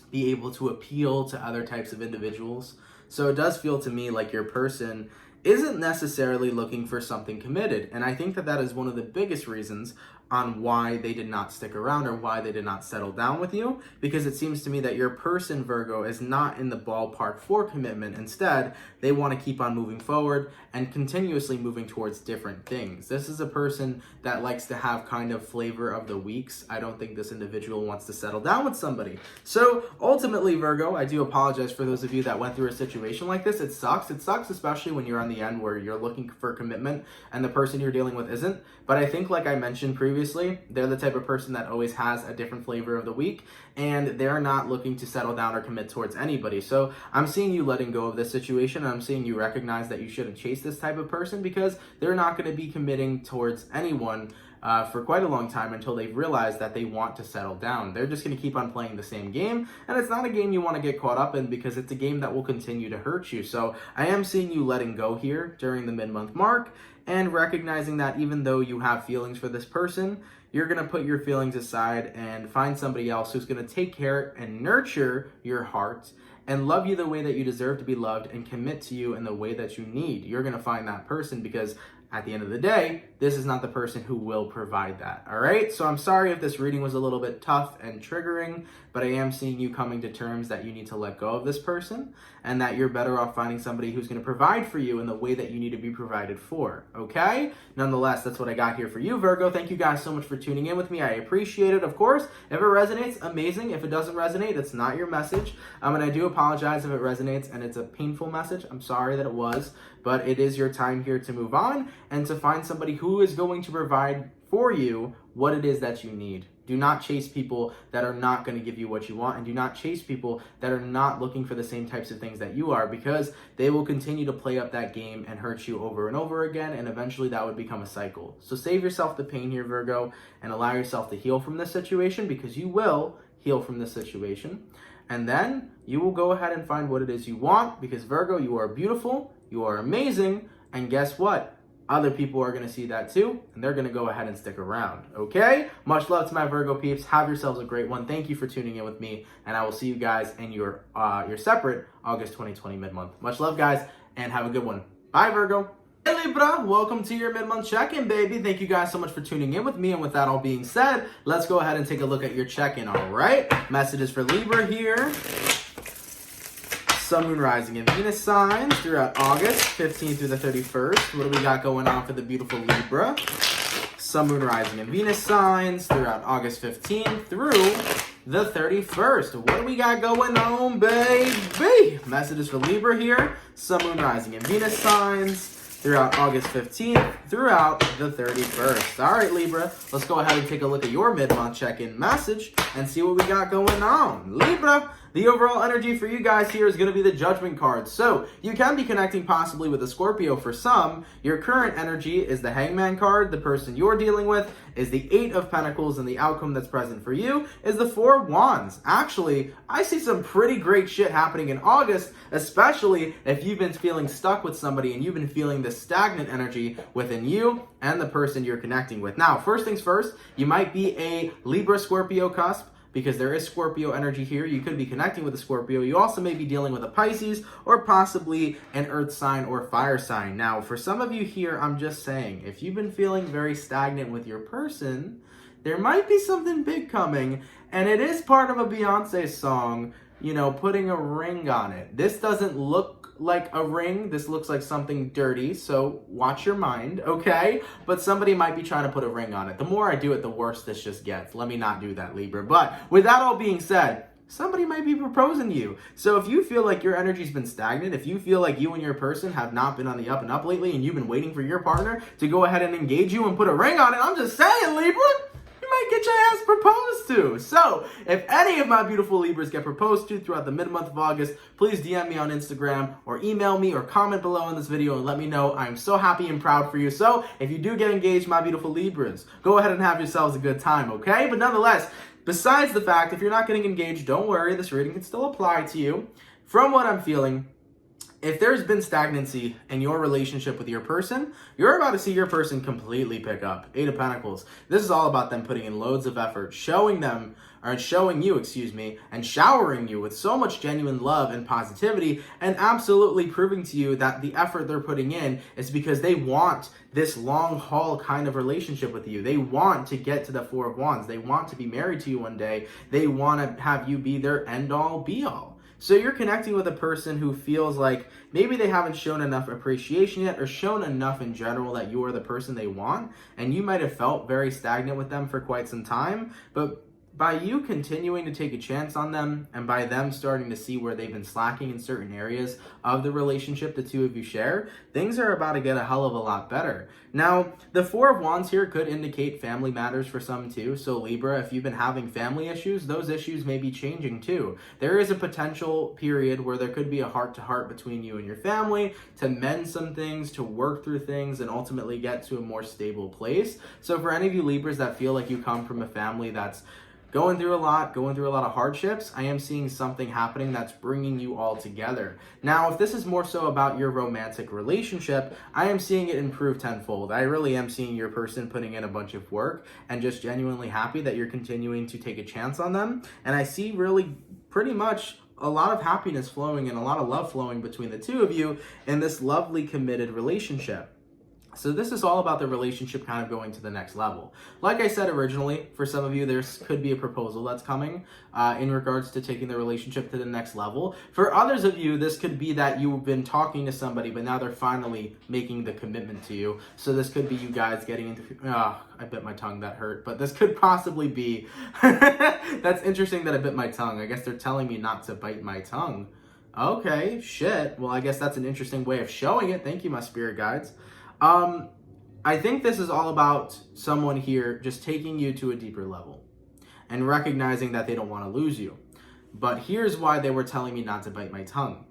be able to appeal to other types of individuals. So it does feel to me like your person isn't necessarily looking for something committed. And I think that that is one of the biggest reasons on why they did not stick around or why they did not settle down with you, because it seems to me that your person, Virgo, is not in the ballpark for commitment. Instead, they want to keep on moving forward and continuously moving towards different things. This is a person that likes to have kind of flavor of the weeks. I don't think this individual wants to settle down with somebody. So ultimately, Virgo, I do apologize for those of you that went through a situation like this. It sucks. It sucks, especially when you're on the end where you're looking for commitment and the person you're dealing with isn't. But I think, like I mentioned previously, they're the type of person that always has a different flavor of the week, and they're not looking to settle down or commit towards anybody. So I'm seeing you letting go of this situation, and I'm seeing you recognize that you shouldn't chase this type of person because they're not going to be committing towards anyone for quite a long time until they've realized that they want to settle down. They're just going to keep on playing the same game, and it's not a game you want to get caught up in because it's a game that will continue to hurt you. So I am seeing you letting go here during the mid-month mark and recognizing that even though you have feelings for this person, you're going to put your feelings aside and find somebody else who's going to take care and nurture your heart and love you the way that you deserve to be loved and commit to you in the way that you need. You're going to find that person because at the end of the day, this is not the person who will provide that, all right? So I'm sorry if this reading was a little bit tough and triggering, but I am seeing you coming to terms that you need to let go of this person and that you're better off finding somebody who's going to provide for you in the way that you need to be provided for, okay? Nonetheless, that's what I got here for you, Virgo. Thank you guys so much for tuning in with me. I appreciate it, of course. If it resonates, amazing. If it doesn't resonate, it's not your message. And I do apologize if it resonates and it's a painful message. I'm sorry that it was, but it is your time here to move on and to find somebody who is going to provide for you what it is that you need. Do not chase people that are not going to give you what you want, and do not chase people that are not looking for the same types of things that you are, because they will continue to play up that game and hurt you over and over again, and eventually that would become a cycle. So save yourself the pain here, Virgo, and allow yourself to heal from this situation, because you will heal from this situation. And then you will go ahead and find what it is you want, because Virgo, you are beautiful, you are amazing, and guess what? Other people are going to see that too, and they're going to go ahead and stick around, okay? Much love to my Virgo peeps. Have yourselves a great one. Thank you for tuning in with me, and I will see you guys in your separate August 2020 mid-month. Much love, guys, and have a good one. Bye, Virgo. Hey, Libra. Welcome to your mid-month check-in, baby. Thank you guys so much for tuning in with me, and with that all being said, let's go ahead and take a look at your check-in, all right? Messages for Libra here. Sun, Moon, Rising, and Venus signs throughout August 15th through the 31st. What do we got going on for the beautiful Libra? Sun, Moon, Rising, and Venus signs throughout August 15th through the 31st. What do we got going on, baby? Messages for Libra here. Sun, Moon, Rising, and Venus signs throughout August 15th throughout the 31st. All right, Libra, let's go ahead and take a look at your mid-month check-in message and see what we got going on. Libra, the overall energy for you guys here is going to be the Judgment card. So you can be connecting possibly with a Scorpio for some. Your current energy is the Hangman card. The person you're dealing with is the Eight of Pentacles, and the outcome that's present for you is the Four of Wands. Actually, I see some pretty great shit happening in August, especially if you've been feeling stuck with somebody and you've been feeling this stagnant energy within you and the person you're connecting with. Now, first things first, you might be a Libra Scorpio cusp, because there is Scorpio energy here. You could be connecting with a Scorpio. You also may be dealing with a Pisces or possibly an earth sign or fire sign. Now, for some of you here, I'm just saying, if you've been feeling very stagnant with your person, there might be something big coming, and it is part of a Beyonce song, you know, putting a ring on it. This doesn't look like a ring. This looks like something dirty, so watch your mind, okay? But somebody might be trying to put a ring on it. The more I do it, the worse this just gets. Let me not do that, Libra. But with that all being said, somebody might be proposing to you. So if you feel like your energy's been stagnant, if you feel like you and your person have not been on the up and up lately, and you've been waiting for your partner to go ahead and engage you and put a ring on it, I'm just saying, Libra, you might get your ass proposed to. So if any of my beautiful Libras get proposed to throughout the mid-month of August, please DM me on Instagram or email me or comment below on this video and let me know. I'm so happy and proud for you. So if you do get engaged, my beautiful Libras, go ahead and have yourselves a good time, okay? But nonetheless, besides the fact, if you're not getting engaged, don't worry, this reading can still apply to you. From what I'm feeling, if there's been stagnancy in your relationship with your person, you're about to see your person completely pick up. 8 of Pentacles. This is all about them putting in loads of effort, showing you, and showering you with so much genuine love and positivity, and absolutely proving to you that the effort they're putting in is because they want this long haul kind of relationship with you. They want to get to the 4 of Wands. They want to be married to you one day. They want to have you be their end all be all. So you're connecting with a person who feels like maybe they haven't shown enough appreciation yet, or shown enough in general that you are the person they want, and you might have felt very stagnant with them for quite some time, but by you continuing to take a chance on them, and by them starting to see where they've been slacking in certain areas of the relationship the two of you share, things are about to get a hell of a lot better. Now, the 4 of Wands here could indicate family matters for some too. So Libra, if you've been having family issues, those issues may be changing too. There is a potential period where there could be a heart-to-heart between you and your family to mend some things, to work through things, and ultimately get to a more stable place. So for any of you Libras that feel like you come from a family that's going through a lot of hardships, I am seeing something happening that's bringing you all together. Now, if this is more so about your romantic relationship, I am seeing it improve tenfold. I really am seeing your person putting in a bunch of work and just genuinely happy that you're continuing to take a chance on them. And I see really pretty much a lot of happiness flowing and a lot of love flowing between the two of you in this lovely committed relationship. So this is all about the relationship kind of going to the next level. Like I said originally, for some of you, there could be a proposal that's coming in regards to taking the relationship to the next level. For others of you, this could be that you've been talking to somebody, but now they're finally making the commitment to you. So this could be you guys getting into, I bit my tongue, that hurt. But this could possibly be, that's interesting that I bit my tongue. I guess they're telling me not to bite my tongue. Okay, shit. Well, I guess that's an interesting way of showing it. Thank you, my spirit guides. I think this is all about someone here just taking you to a deeper level and recognizing that they don't want to lose you. But here's why they were telling me not to bite my tongue.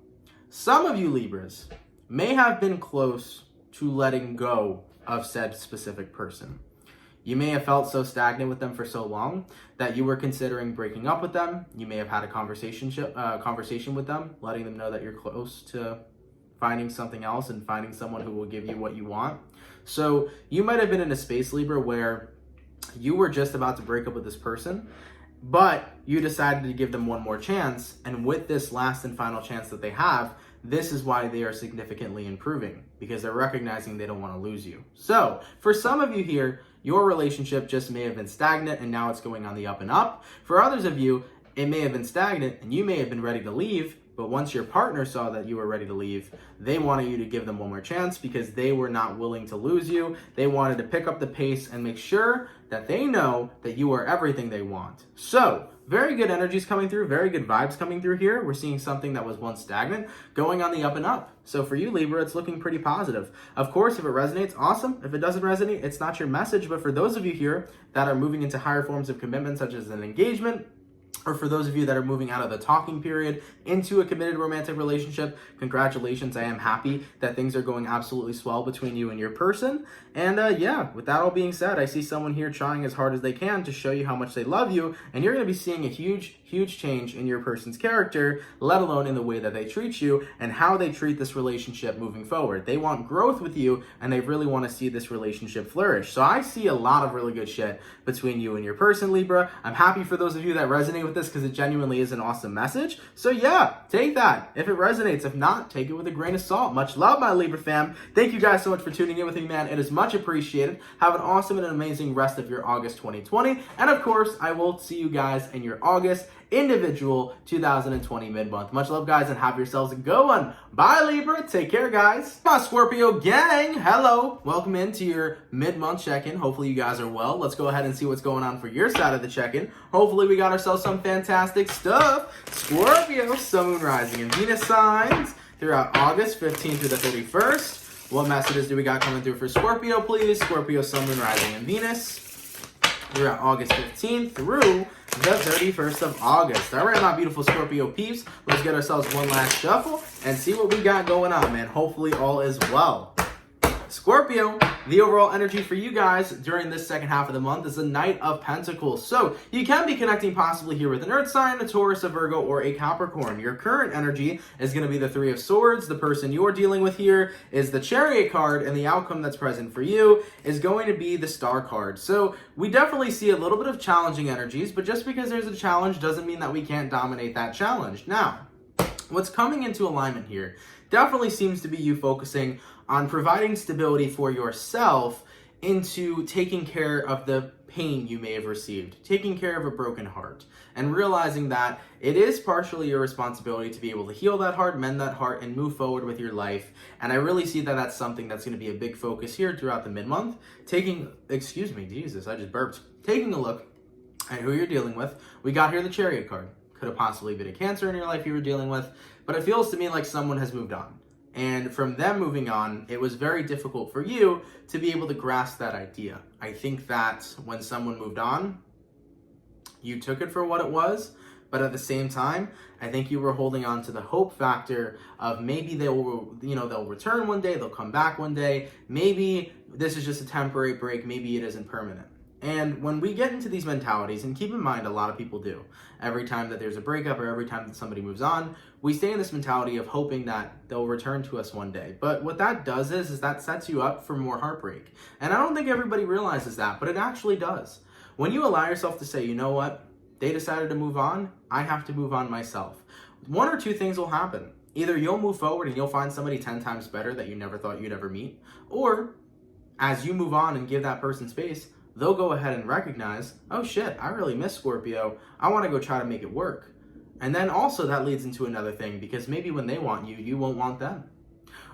Some of you Libras may have been close to letting go of said specific person. You may have felt so stagnant with them for so long that you were considering breaking up with them. You may have had a conversation with them, letting them know that you're close to finding something else and finding someone who will give you what you want. So you might have been in a space, Libra, where you were just about to break up with this person, but you decided to give them one more chance. And with this last and final chance that they have, this is why they are significantly improving, because they're recognizing they don't want to lose you. So for some of you here, your relationship just may have been stagnant and now it's going on the up and up. For others of you, it may have been stagnant and you may have been ready to leave, but once your partner saw that you were ready to leave, they wanted you to give them one more chance because they were not willing to lose you. They wanted to pick up the pace and make sure that they know that you are everything they want. So, very good energies coming through, very good vibes coming through here. We're seeing something that was once stagnant going on the up and up. So for you, Libra, it's looking pretty positive. Of course, if it resonates, awesome. If it doesn't resonate, it's not your message. But for those of you here that are moving into higher forms of commitment, such as an engagement, or for those of you that are moving out of the talking period into a committed romantic relationship, congratulations. I am happy that things are going absolutely swell between you and your person. And yeah, with that all being said, I see someone here trying as hard as they can to show you how much they love you. And you're going to be seeing a huge change in your person's character, let alone in the way that they treat you and how they treat this relationship moving forward. They want growth with you and they really want to see this relationship flourish. So I see a lot of really good shit between you and your person, Libra. I'm happy for those of you that resonate me with this because it genuinely is an awesome message. So yeah, take that if it resonates. If not, take it with a grain of salt. Much love, my Libra fam. Thank you guys so much for tuning in with me, man. It is much appreciated. Have an awesome and an amazing rest of your August 2020. And of course, I will see you guys in your August individual 2020 mid-month. Much love, guys, and have yourselves a good one. Bye, Libra. Take care, guys. My Scorpio gang, hello. Welcome into your mid-month check-in. Hopefully you guys are well. Let's go ahead and see what's going on for your side of the check-in. Hopefully we got ourselves some fantastic stuff. Scorpio, Sun, Moon, Rising, and Venus signs throughout August 15th through the 31st. What messages do we got coming through for Scorpio, please? Scorpio, Sun, Moon, Rising, and Venus throughout August 15th through the 31st of August. All right, my beautiful Scorpio peeps, let's get ourselves one last shuffle and see what we got going on, man. Hopefully all is well. Scorpio, the overall energy for you guys during this second half of the month is the Knight of Pentacles. So you can be connecting possibly here with an Earth sign, a Taurus, a Virgo, or a Capricorn. Your current energy is going to be the Three of Swords. The person you're dealing with here is the Chariot card, and the outcome that's present for you is going to be the Star card. So we definitely see a little bit of challenging energies, but just because there's a challenge doesn't mean that we can't dominate that challenge. Now, what's coming into alignment here definitely seems to be you focusing on providing stability for yourself into taking care of the pain you may have received, taking care of a broken heart, and realizing that it is partially your responsibility to be able to heal that heart, mend that heart, and move forward with your life. And I really see that that's something that's going to be a big focus here throughout the mid-month. Taking a look at who you're dealing with. We got here the Chariot card. Could have possibly been a Cancer in your life you were dealing with, but it feels to me like someone has moved on. And from them moving on, it was very difficult for you to be able to grasp that idea. I think that when someone moved on, you took it for what it was, but at the same time, I think you were holding on to the hope factor of maybe they'll return one day, they'll come back one day, maybe this is just a temporary break, maybe it isn't permanent. And when we get into these mentalities, and keep in mind a lot of people do, every time that there's a breakup or every time that somebody moves on, we stay in this mentality of hoping that they'll return to us one day. But what that does is that sets you up for more heartbreak. And I don't think everybody realizes that, but it actually does. When you allow yourself to say, you know what, they decided to move on, I have to move on myself. One or two things will happen. Either you'll move forward and you'll find somebody 10 times better that you never thought you'd ever meet, or as you move on and give that person space, they'll go ahead and recognize, oh shit, I really miss Scorpio. I want to go try to make it work. And then also that leads into another thing, because maybe when they want you, you won't want them.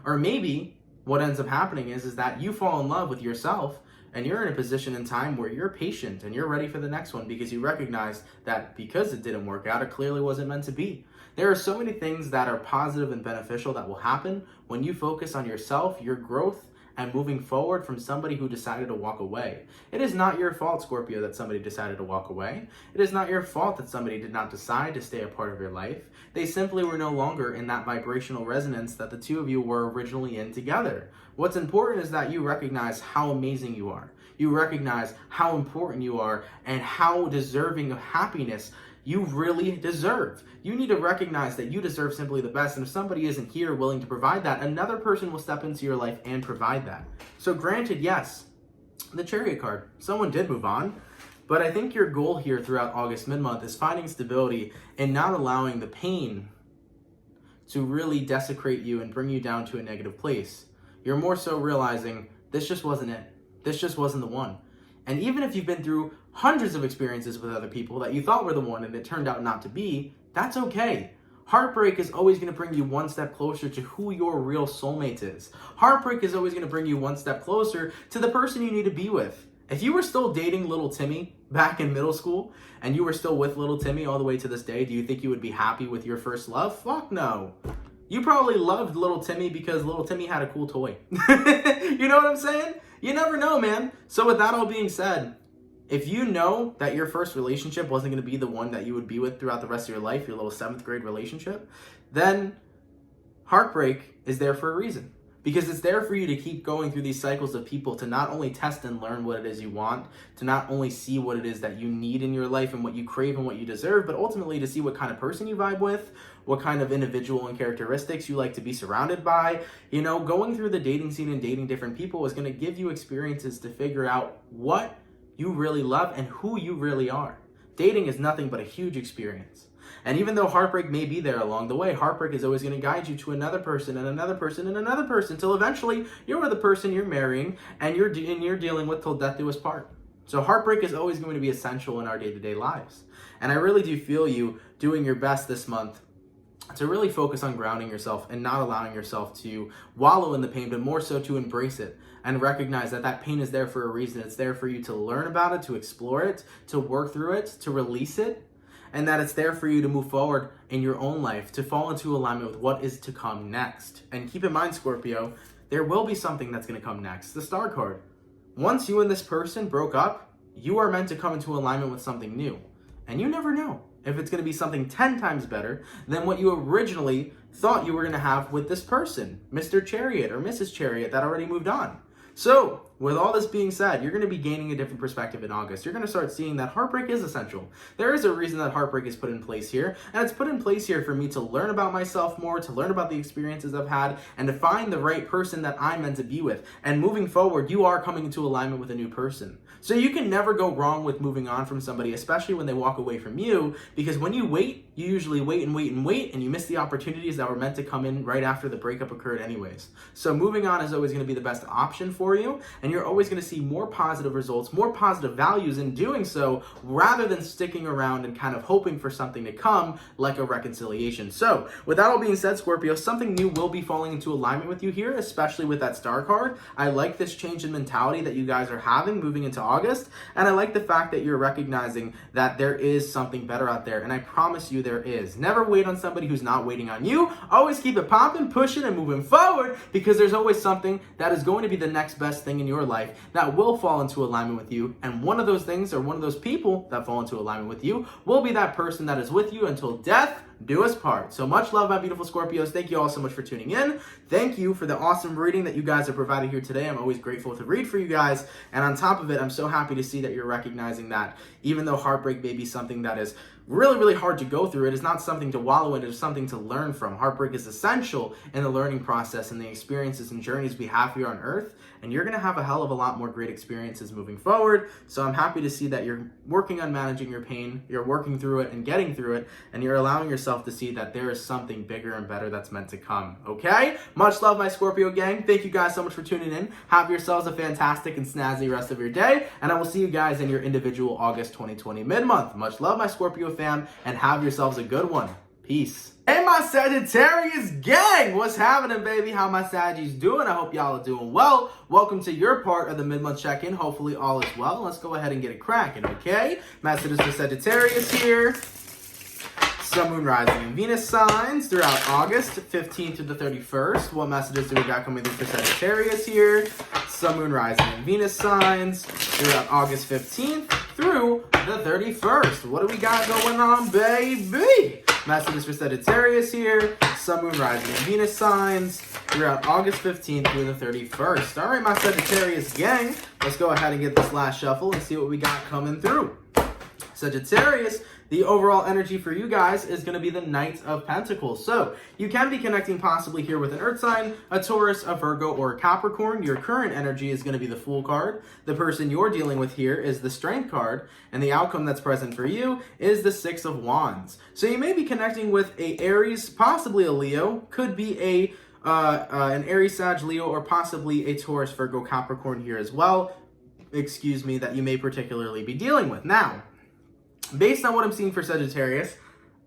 Or maybe what ends up happening is that you fall in love with yourself and you're in a position in time where you're patient and you're ready for the next one because you recognize that because it didn't work out, it clearly wasn't meant to be. There are so many things that are positive and beneficial that will happen when you focus on yourself, your growth, and moving forward from somebody who decided to walk away. It is not your fault, Scorpio, that somebody decided to walk away. It is not your fault that somebody did not decide to stay a part of your life. They simply were no longer in that vibrational resonance that the two of you were originally in together. What's important is that you recognize how amazing you are. You recognize how important you are and how deserving of happiness you really deserve. You need to recognize that you deserve simply the best, and if somebody isn't here willing to provide that, another person will step into your life and provide that. So granted, yes, the Chariot card, someone did move on, but I think your goal here throughout August mid-month is finding stability and not allowing the pain to really desecrate you and bring you down to a negative place. You're more so realizing this just wasn't it. This just wasn't the one. And even if you've been through hundreds of experiences with other people that you thought were the one and it turned out not to be, that's okay. Heartbreak is always going to bring you one step closer to who your real soulmate is. Heartbreak is always going to bring you one step closer to the person you need to be with. If you were still dating little Timmy back in middle school and you were still with little Timmy all the way to this day, do you think you would be happy with your first love? Fuck no. You probably loved little Timmy because little Timmy had a cool toy. You know what I'm saying? You never know, man. So with that all being said, if you know that your first relationship wasn't going to be the one that you would be with throughout the rest of your life, your little 7th grade relationship, then heartbreak is there for a reason. Because it's there for you to keep going through these cycles of people to not only test and learn what it is you want, to not only see what it is that you need in your life and what you crave and what you deserve, but ultimately to see what kind of person you vibe with, what kind of individual and characteristics you like to be surrounded by. You know, going through the dating scene and dating different people is going to give you experiences to figure out what you really love and who you really are. Dating is nothing but a huge experience. And even though heartbreak may be there along the way, heartbreak is always going to guide you to another person and another person and another person until eventually you're the person you're marrying and you're dealing with till death do us part. So heartbreak is always going to be essential in our day-to-day lives. And I really do feel you doing your best this month to really focus on grounding yourself and not allowing yourself to wallow in the pain, but more so to embrace it and recognize that that pain is there for a reason. It's there for you to learn about it, to explore it, to work through it, to release it, and that it's there for you to move forward in your own life, to fall into alignment with what is to come next. And keep in mind, Scorpio, there will be something that's going to come next. The Star card. Once you and this person broke up, you are meant to come into alignment with something new. And you never know if it's going to be something 10 times better than what you originally thought you were going to have with this person, Mr. Chariot or Mrs. Chariot that already moved on. So, with all this being said, you're going to be gaining a different perspective in August. You're going to start seeing that heartbreak is essential. There is a reason that heartbreak is put in place here, and it's put in place here for me to learn about myself more, to learn about the experiences I've had, and to find the right person that I'm meant to be with. And moving forward, you are coming into alignment with a new person. So you can never go wrong with moving on from somebody, especially when they walk away from you, because when you wait, you usually wait and wait and wait, and you miss the opportunities that were meant to come in right after the breakup occurred anyways. So moving on is always going to be the best option for you, and you're always going to see more positive results, more positive values in doing so, rather than sticking around and kind of hoping for something to come like a reconciliation. So with that all being said, Scorpio, something new will be falling into alignment with you here, especially with that Star card. I like this change in mentality that you guys are having moving into August, and I like the fact that you're recognizing that there is something better out there, and I promise you there is. Never wait on somebody who's not waiting on you. Always keep it popping, pushing, and moving forward, because there's always something that is going to be the next best thing in your life that will fall into alignment with you, and one of those things, or one of those people that fall into alignment with you, will be that person that is with you until death do us part. So much love, my beautiful Scorpios. Thank you all so much for tuning in. Thank you for the awesome reading that you guys have provided here today. I'm always grateful to read for you guys, and on top of it, I'm so happy to see that you're recognizing that even though heartbreak may be something that is really, really hard to go through, it is not something to wallow in, it is something to learn from. Heartbreak is essential in the learning process and the experiences and journeys we have here on Earth, and you're going to have a hell of a lot more great experiences moving forward. So I'm happy to see that you're working on managing your pain, you're working through it and getting through it, and you're allowing yourself to see that there is something bigger and better that's meant to come. Okay? Much love, my Scorpio gang. Thank you guys so much for tuning in. Have yourselves a fantastic and snazzy rest of your day, and I will see you guys in your individual August 2020 mid-month. Much love, my Scorpio fam, and have yourselves a good one. Peace. Hey, my Sagittarius gang! What's happening, baby? How my Saggies doing? I hope y'all are doing well. Welcome to your part of the mid-month check-in. Hopefully all is well. Let's go ahead and get it cracking, okay? Messages for Sagittarius here. Sun, Moon, Rising, and Venus signs throughout August 15th to the 31st. What messages do we got coming through for Sagittarius here? Sun, Moon, Rising, and Venus signs throughout August 15th through the 31st. What do we got going on, baby? Messages for Sagittarius here. Sun, Moon, Rising, and Venus signs throughout August 15th through the 31st. All right, my Sagittarius gang. Let's go ahead and get this last shuffle and see what we got coming through. Sagittarius, the overall energy for you guys is going to be the Knight of Pentacles. So you can be connecting possibly here with an Earth sign, a Taurus, a Virgo, or a Capricorn. Your current energy is going to be the Fool card. The person you're dealing with here is the Strength card. And the outcome that's present for you is the Six of Wands. So you may be connecting with a Aries, possibly a Leo, could be an Aries, Sag, Leo, or possibly a Taurus, Virgo, Capricorn here as well. Excuse me, that you may particularly be dealing with. Now, based on what I'm seeing for Sagittarius,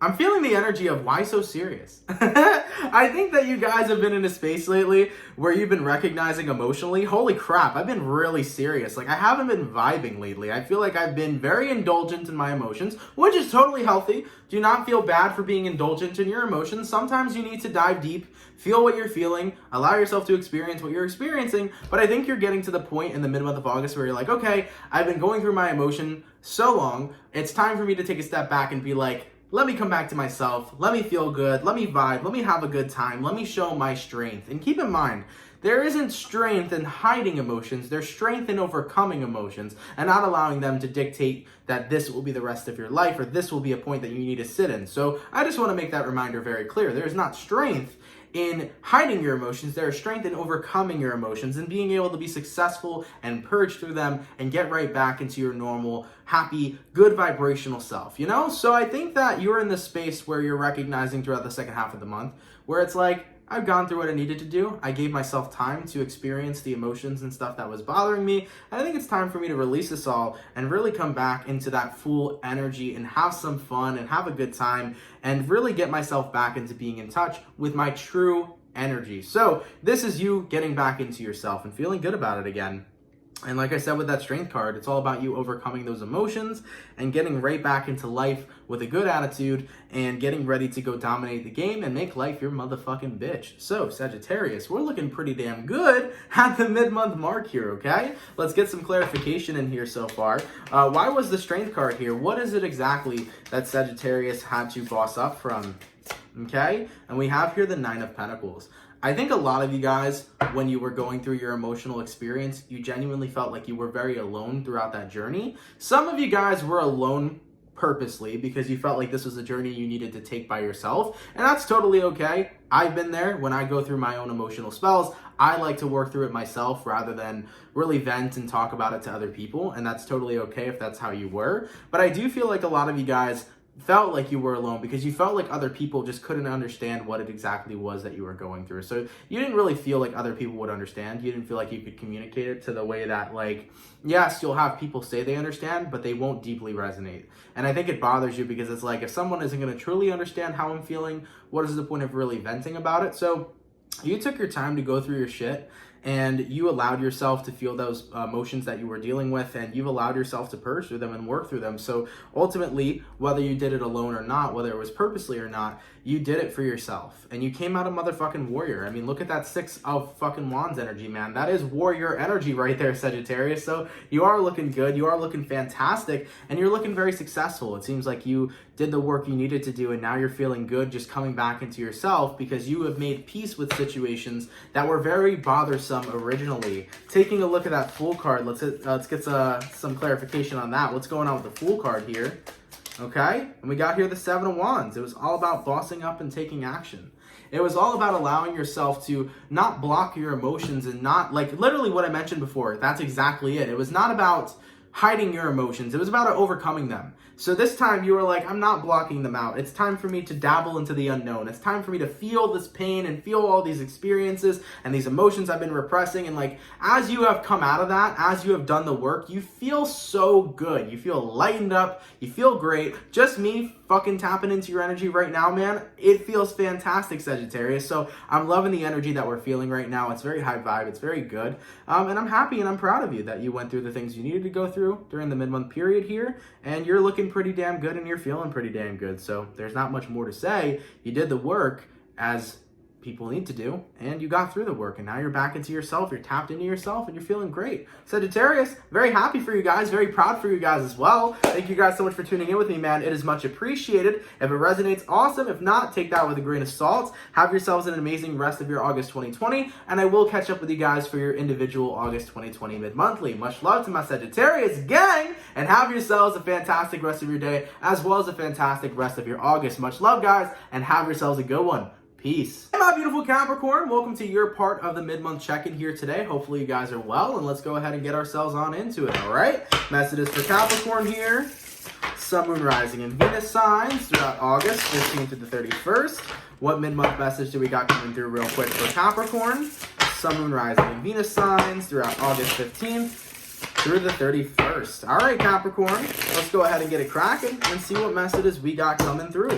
I'm feeling the energy of why so serious? I think that you guys have been in a space lately where you've been recognizing emotionally, holy crap, I've been really serious. Like, I haven't been vibing lately. I feel like I've been very indulgent in my emotions, which is totally healthy. Do not feel bad for being indulgent in your emotions. Sometimes you need to dive deep, feel what you're feeling, allow yourself to experience what you're experiencing. But I think you're getting to the point in the mid-month of August where you're like, okay, I've been going through my emotion so long, it's time for me to take a step back and be like, let me come back to myself, let me feel good, let me vibe, let me have a good time, let me show my strength. And keep in mind, there isn't strength in hiding emotions, there's strength in overcoming emotions and not allowing them to dictate that this will be the rest of your life or this will be a point that you need to sit in. So I just want to make that reminder very clear. There's not strength in hiding your emotions. There is strength in overcoming your emotions and being able to be successful and purge through them and get right back into your normal, happy, good vibrational self, you know? So I think that you're in this space where you're recognizing throughout the second half of the month where it's like, I've gone through what I needed to do. I gave myself time to experience the emotions and stuff that was bothering me. And I think it's time for me to release this all and really come back into that full energy and have some fun and have a good time and really get myself back into being in touch with my true energy. So this is you getting back into yourself and feeling good about it again. And like I said with that strength card, it's all about you overcoming those emotions and getting right back into life with a good attitude and getting ready to go dominate the game and make life your motherfucking bitch. So, Sagittarius, we're looking pretty damn good at the mid-month mark here, okay? Let's get some clarification in here so far. Why was the strength card here? What is it exactly that Sagittarius had to boss up from? Okay? And we have here the Nine of Pentacles. I think a lot of you guys, when you were going through your emotional experience, you genuinely felt like you were very alone throughout that journey. Some of you guys were alone purposely because you felt like this was a journey you needed to take by yourself, and that's totally okay. I've been there. When I go through my own emotional spells, I like to work through it myself rather than really vent and talk about it to other people, and that's totally okay if that's how you were. But I do feel like a lot of you guys felt like you were alone because you felt like other people just couldn't understand what it exactly was that you were going through. So you didn't really feel like other people would understand. You didn't feel like you could communicate it to the way that, like, yes, you'll have people say they understand, but they won't deeply resonate. And I think it bothers you because it's like, if someone isn't going to truly understand how I'm feeling, what is the point of really venting about it? So you took your time to go through your shit, and you allowed yourself to feel those emotions that you were dealing with, and you've allowed yourself to purge through them and work through them. So ultimately, whether you did it alone or not, whether it was purposely or not, you did it for yourself, and you came out a motherfucking warrior. I mean, look at that Six of fucking Wands energy, man. That is warrior energy right there, Sagittarius. So you are looking good, you are looking fantastic, and you're looking very successful. It seems like you did the work you needed to do, and now you're feeling good just coming back into yourself because you have made peace with situations that were very bothersome originally. Taking a look at that Fool card, let's get some clarification on that. What's going on with the Fool card here? Okay, and we got here the Seven of Wands. It was all about bossing up and taking action. It was all about allowing yourself to not block your emotions and not, like, literally what I mentioned before. That's exactly it. It was not about hiding your emotions. It was about overcoming them. So this time you were like, I'm not blocking them out. It's time for me to dabble into the unknown. It's time for me to feel this pain and feel all these experiences and these emotions I've been repressing. And like, as you have come out of that, as you have done the work, you feel so good. You feel lightened up. You feel great. Just me fucking tapping into your energy right now, man. It feels fantastic, Sagittarius. So I'm loving the energy that we're feeling right now. It's very high vibe. It's very good. And I'm happy and I'm proud of you that you went through the things you needed to go through during the mid-month period here. And you're looking pretty damn good and you're feeling pretty damn good. So there's not much more to say. You did the work as people need to do, and you got through the work, and now you're back into yourself, you're tapped into yourself, and you're feeling great. Sagittarius, very happy for you guys, very proud for you guys as well. Thank you guys so much for tuning in with me, man. It is much appreciated. If it resonates, awesome. If not, take that with a grain of salt. Have yourselves an amazing rest of your August 2020, and I will catch up with you guys for your individual August 2020 mid-monthly. Much love to my Sagittarius gang, and have yourselves a fantastic rest of your day, as well as a fantastic rest of your August. Much love, guys, and have yourselves a good one. Peace. Hey, my beautiful Capricorn. Welcome to your part of the mid-month check-in here today. Hopefully you guys are well, and let's go ahead and get ourselves on into it, all right? Messages for Capricorn here. Sun, Moon, Rising, and Venus signs throughout August 15th to the 31st. What mid-month message do we got coming through real quick for Capricorn? Sun, Moon, Rising, and Venus signs throughout August 15th through the 31st. All right, Capricorn. Let's go ahead and get it cracking and see what messages we got coming through.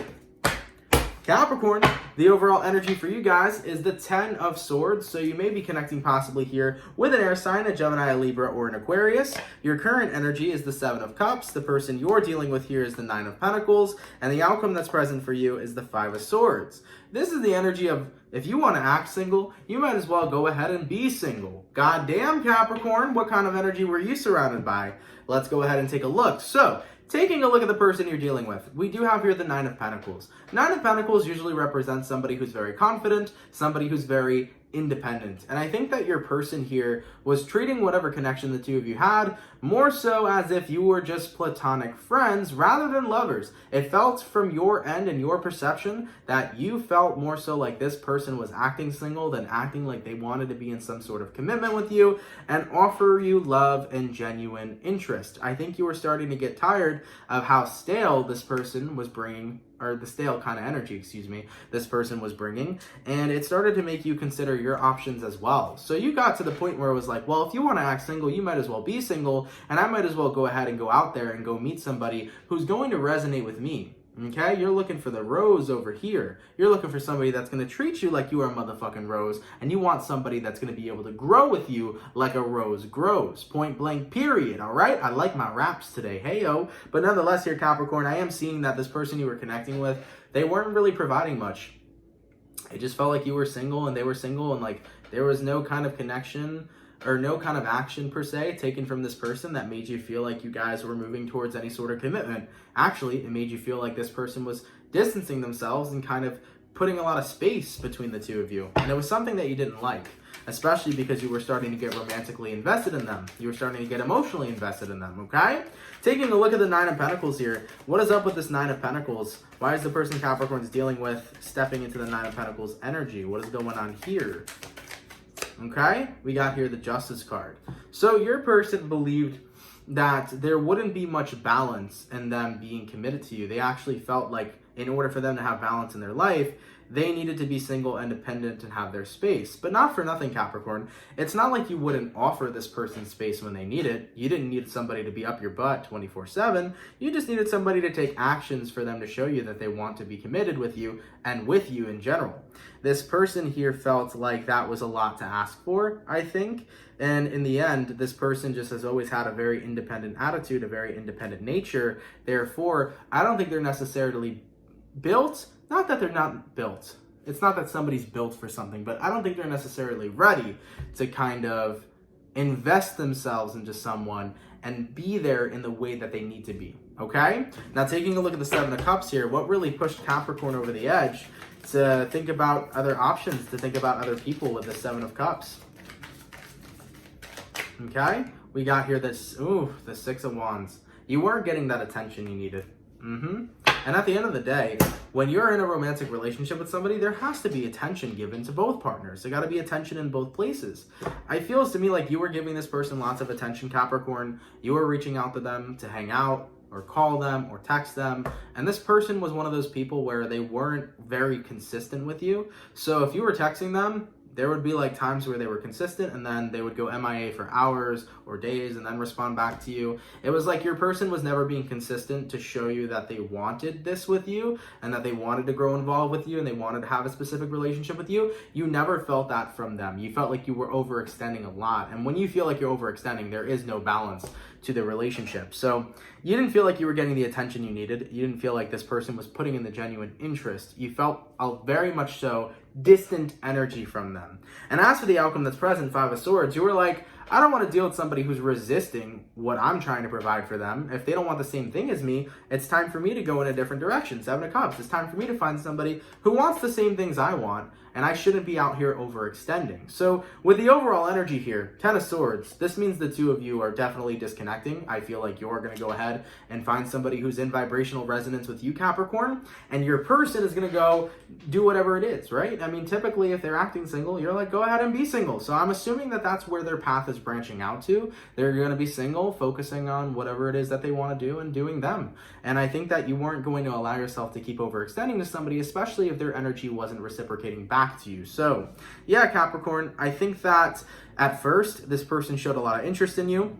Capricorn, the overall energy for you guys is the 10 of Swords, so you may be connecting possibly here with an air sign, a Gemini, a Libra, or an Aquarius. Your current energy is the 7 of Cups. The person you're dealing with here is the 9 of Pentacles, and the outcome that's present for you is the 5 of Swords. This is the energy of, if you want to act single, you might as well go ahead and be single. Goddamn, Capricorn, what kind of energy were you surrounded by? Let's go ahead and take a look. So, taking a look at the person you're dealing with, we do have here the 9 of Pentacles. 9 of Pentacles usually represents somebody who's very confident, somebody who's very independent. And I think that your person here was treating whatever connection the two of you had more so as if you were just platonic friends rather than lovers. It felt from your end and your perception that you felt more so like this person was acting single than acting like they wanted to be in some sort of commitment with you and offer you love and genuine interest. I think you were starting to get tired of how stale this person was bringing, or the stale kind of energy, this person was bringing, and it started to make you consider your options as well. So you got to the point where it was like, well, if you want to act single, you might as well be single, and I might as well go ahead and go out there and go meet somebody who's going to resonate with me. Okay, you're looking for the rose over here. You're looking for somebody that's going to treat you like you are a motherfucking rose, and you want somebody that's going to be able to grow with you like a rose grows. Point blank, period. All right, I like my raps today. Hey-o. But nonetheless here, Capricorn, I am seeing that this person you were connecting with, they weren't really providing much. It just felt like you were single and they were single, and like there was no kind of connection or no kind of action per se taken from this person that made you feel like you guys were moving towards any sort of commitment. Actually, it made you feel like this person was distancing themselves and kind of putting a lot of space between the two of you. And it was something that you didn't like, especially because you were starting to get romantically invested in them. You were starting to get emotionally invested in them, okay? Taking a look at the Nine of Pentacles here, what is up with this Nine of Pentacles? Why is the person Capricorn's dealing with stepping into the Nine of Pentacles energy? What is going on here? Okay, we got here the Justice card. So your person believed that there wouldn't be much balance in them being committed to you. They actually felt like in order for them to have balance in their life, they needed to be single, independent, and have their space. But not for nothing, Capricorn. It's not like you wouldn't offer this person space when they need it. You didn't need somebody to be up your butt 24/7. You just needed somebody to take actions for them to show you that they want to be committed with you and with you in general. This person here felt like that was a lot to ask for, I think. And in the end, this person just has always had a very independent attitude, a very independent nature. Therefore, I don't think they're necessarily built. Not that they're not built. It's not that somebody's built for something, but I don't think they're necessarily ready to kind of invest themselves into someone and be there in the way that they need to be, okay? Now, taking a look at the Seven of Cups here, what really pushed Capricorn over the edge to think about other options, to think about other people with the Seven of Cups? Okay? We got here this, the Six of Wands. You weren't getting that attention you needed. And at the end of the day, when you're in a romantic relationship with somebody, there has to be attention given to both partners. There got to be attention in both places. It feels to me like you were giving this person lots of attention, Capricorn. You were reaching out to them to hang out or call them or text them. And this person was one of those people where they weren't very consistent with you. So if you were texting them, there would be like times where they were consistent and then they would go MIA for hours or days and then respond back to you. It was like your person was never being consistent to show you that they wanted this with you and that they wanted to grow involved with you and they wanted to have a specific relationship with you. You never felt that from them. You felt like you were overextending a lot. And when you feel like you're overextending, there is no balance to the relationship. So you didn't feel like you were getting the attention you needed. You didn't feel like this person was putting in the genuine interest. You felt very much so distant energy from them. And as for the outcome that's present, Five of Swords, you were like, I don't want to deal with somebody who's resisting what I'm trying to provide for them. If they don't want the same thing as me, it's time for me to go in a different direction. Seven of Cups, it's time for me to find somebody who wants the same things I want, and I shouldn't be out here overextending. So with the overall energy here, Ten of Swords, this means the two of you are definitely disconnecting. I feel like you're going to go ahead and find somebody who's in vibrational resonance with you, Capricorn, and your person is going to go do whatever it is, right? I mean, typically if they're acting single, you're like, go ahead and be single. So I'm assuming that that's where their path is branching out to. They're going to be single, focusing on whatever it is that they want to do and doing them. And I think that you weren't going to allow yourself to keep overextending to somebody, especially if their energy wasn't reciprocating back to you. So yeah, Capricorn, I think that at first this person showed a lot of interest in you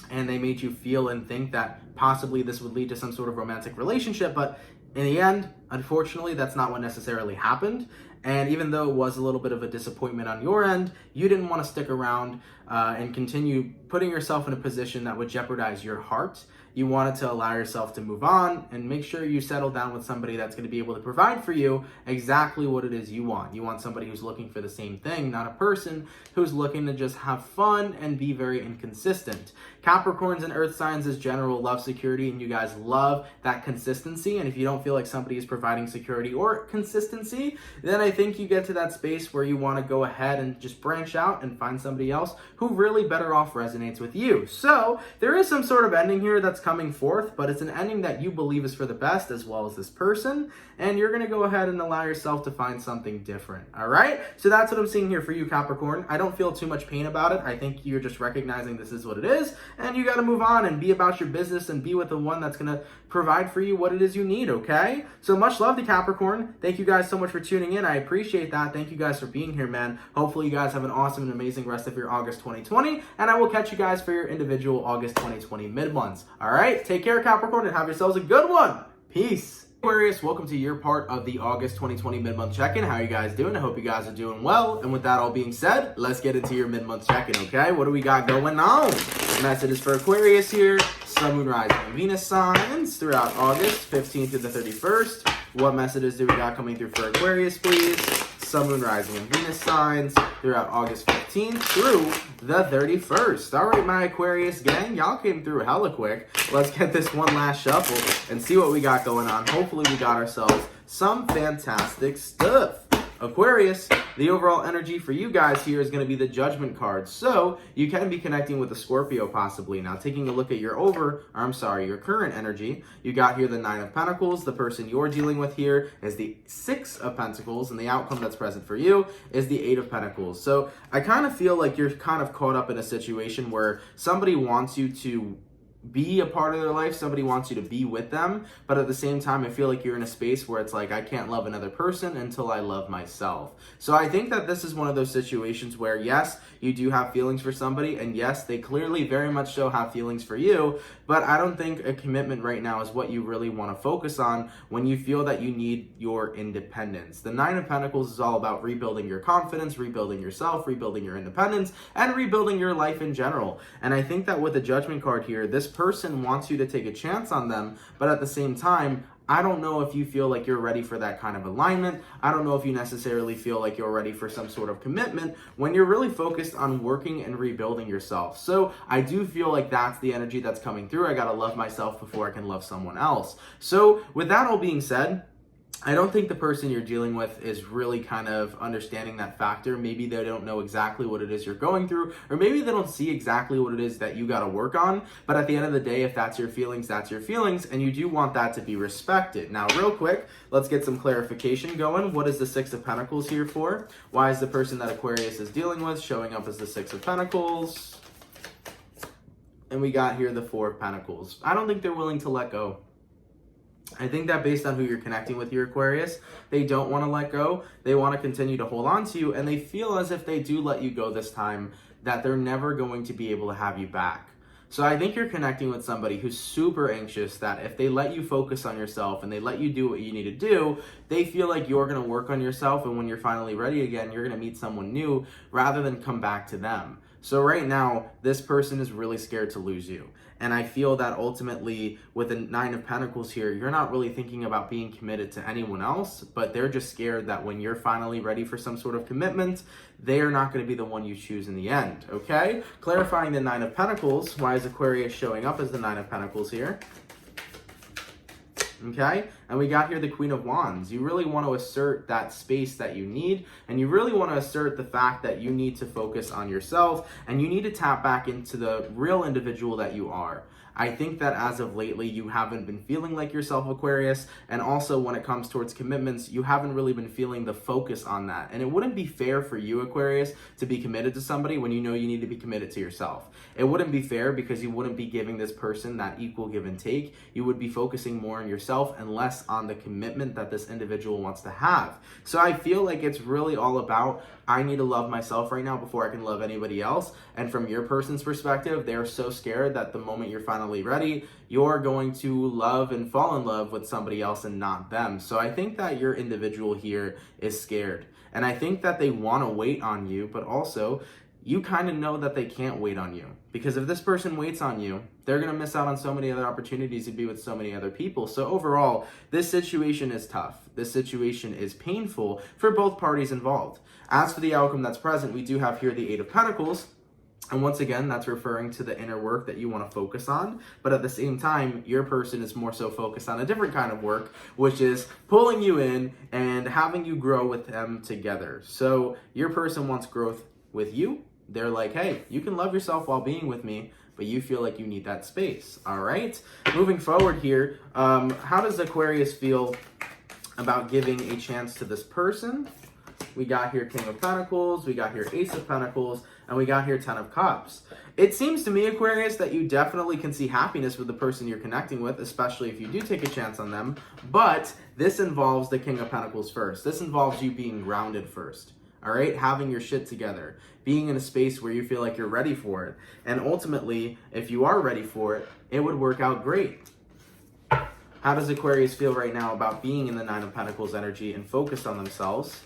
and they made you feel and think that possibly this would lead to some sort of romantic relationship, but in the end, unfortunately, that's not what necessarily happened. And even though it was a little bit of a disappointment on your end, you didn't want to stick around and continue putting yourself in a position that would jeopardize your heart. you wanted to allow yourself to move on and make sure you settle down with somebody that's going to be able to provide for you exactly what it is you want. You want somebody who's looking for the same thing, not a person who's looking to just have fun and be very inconsistent. Capricorns and earth signs as general love security, and you guys love that consistency. And if you don't feel like somebody is providing security or consistency, then I think you get to that space where you want to go ahead and just branch out and find somebody else who really better off resonates with you. So there is some sort of ending here that's coming forth, but it's an ending that you believe is for the best, as well as this person, and you're going to go ahead and allow yourself to find something different. All right, so that's what I'm seeing here for you, Capricorn. I don't feel too much pain about it. I think you're just recognizing this is what it is, and you got to move on and be about your business and be with the one that's going to provide for you what it is you need. Okay, so much love to Capricorn. Thank you guys so much for tuning in. I appreciate that. Thank you guys for being here, man. Hopefully you guys have an awesome and amazing rest of your August 2020, and I will catch you guys for your individual August 2020 mid-months. All right, take care, Capricorn, and have yourselves a good one. Peace. Aquarius, welcome to your part of the August 2020 mid-month check-in. How are you guys doing? I hope you guys are doing well. And with that all being said, let's get into your mid-month check-in, okay? What do we got going on? Messages for Aquarius here. Sun, Moon, Rising, and Venus signs throughout August 15th to the 31st. What messages do we got coming through for Aquarius, please? Sun, Moon, Rising, and Venus signs throughout August 15th through the 31st. All right, my Aquarius gang, y'all came through hella quick. Let's get this one last shuffle and see what we got going on. Hopefully we got ourselves some fantastic stuff. Aquarius, the overall energy for you guys here is going to be the Judgment card. So you can be connecting with a Scorpio possibly. Now taking a look at your your current energy, you got here the Nine of Pentacles. The person you're dealing with here is the Six of Pentacles, and the outcome that's present for you is the Eight of Pentacles. So I kind of feel like you're kind of caught up in a situation where somebody wants you to be a part of their life, somebody wants you to be with them, but at the same time I feel like you're in a space where it's like, I can't love another person until I love myself. So I think that this is one of those situations where yes, you do have feelings for somebody, and yes, they clearly very much so have feelings for you, but I don't think a commitment right now is what you really want to focus on when you feel that you need your independence. The Nine of Pentacles is all about rebuilding your confidence, rebuilding yourself, rebuilding your independence, and rebuilding your life in general. And I think that with the Judgment card here, this person wants you to take a chance on them, but at the same time, I don't know if you feel like you're ready for that kind of alignment. I don't know if you necessarily feel like you're ready for some sort of commitment when you're really focused on working and rebuilding yourself. So I do feel like that's the energy that's coming through. I gotta love myself before I can love someone else. So with that all being said, I don't think the person you're dealing with is really kind of understanding that factor. Maybe they don't know exactly what it is you're going through, or maybe they don't see exactly what it is that you got to work on. But at the end of the day, if that's your feelings, that's your feelings, and you do want that to be respected. Now, real quick, let's get some clarification going. What is the Six of Pentacles here for? Why is the person that Aquarius is dealing with showing up as the Six of Pentacles? And we got here the Four of Pentacles. I don't think they're willing to let go. I think that based on who you're connecting with, your Aquarius, they don't want to let go. They want to continue to hold on to you, and they feel as if they do let you go this time, that they're never going to be able to have you back. So I think you're connecting with somebody who's super anxious that if they let you focus on yourself and they let you do what you need to do, they feel like you're going to work on yourself, and when you're finally ready again, you're going to meet someone new rather than come back to them. So right now, this person is really scared to lose you. And I feel that ultimately with the Nine of Pentacles here, you're not really thinking about being committed to anyone else, but they're just scared that when you're finally ready for some sort of commitment, they are not going to be the one you choose in the end, okay? Clarifying the Nine of Pentacles, why is Aquarius showing up as the Nine of Pentacles here? Okay, and we got here the Queen of Wands. You really want to assert that space that you need, and you really want to assert the fact that you need to focus on yourself, and you need to tap back into the real individual that you are. I think that as of lately, you haven't been feeling like yourself, Aquarius, and also when it comes towards commitments, you haven't really been feeling the focus on that. And it wouldn't be fair for you, Aquarius, to be committed to somebody when you know you need to be committed to yourself. It wouldn't be fair because you wouldn't be giving this person that equal give and take. You would be focusing more on yourself and less on the commitment that this individual wants to have. So I feel like it's really all about, I need to love myself right now before I can love anybody else. And from your person's perspective, they're so scared that the moment you're finally ready, you're going to love and fall in love with somebody else and not them. So I think that your individual here is scared. And I think that they want to wait on you, but also you kind of know that they can't wait on you Because if this person waits on you, they're going to miss out on so many other opportunities to be with so many other people. So overall, this situation is tough. This situation is painful for both parties involved. As for the outcome that's present, we do have here the Eight of Pentacles. And once again, that's referring to the inner work that you want to focus on. But at the same time, your person is more so focused on a different kind of work, which is pulling you in and having you grow with them together. So your person wants growth with you. They're like, hey, you can love yourself while being with me, but you feel like you need that space. All right. Moving forward here, how does Aquarius feel about giving a chance to this person? We got here King of Pentacles, we got here Ace of Pentacles, and we got here Ten of Cups. It seems to me, Aquarius, that you definitely can see happiness with the person you're connecting with, especially if you do take a chance on them. But this involves the King of Pentacles first. This involves you being grounded first. All right, having your shit together, being in a space where you feel like you're ready for it. And ultimately, if you are ready for it, it would work out great. How does Aquarius feel right now about being in the Nine of Pentacles energy and focused on themselves?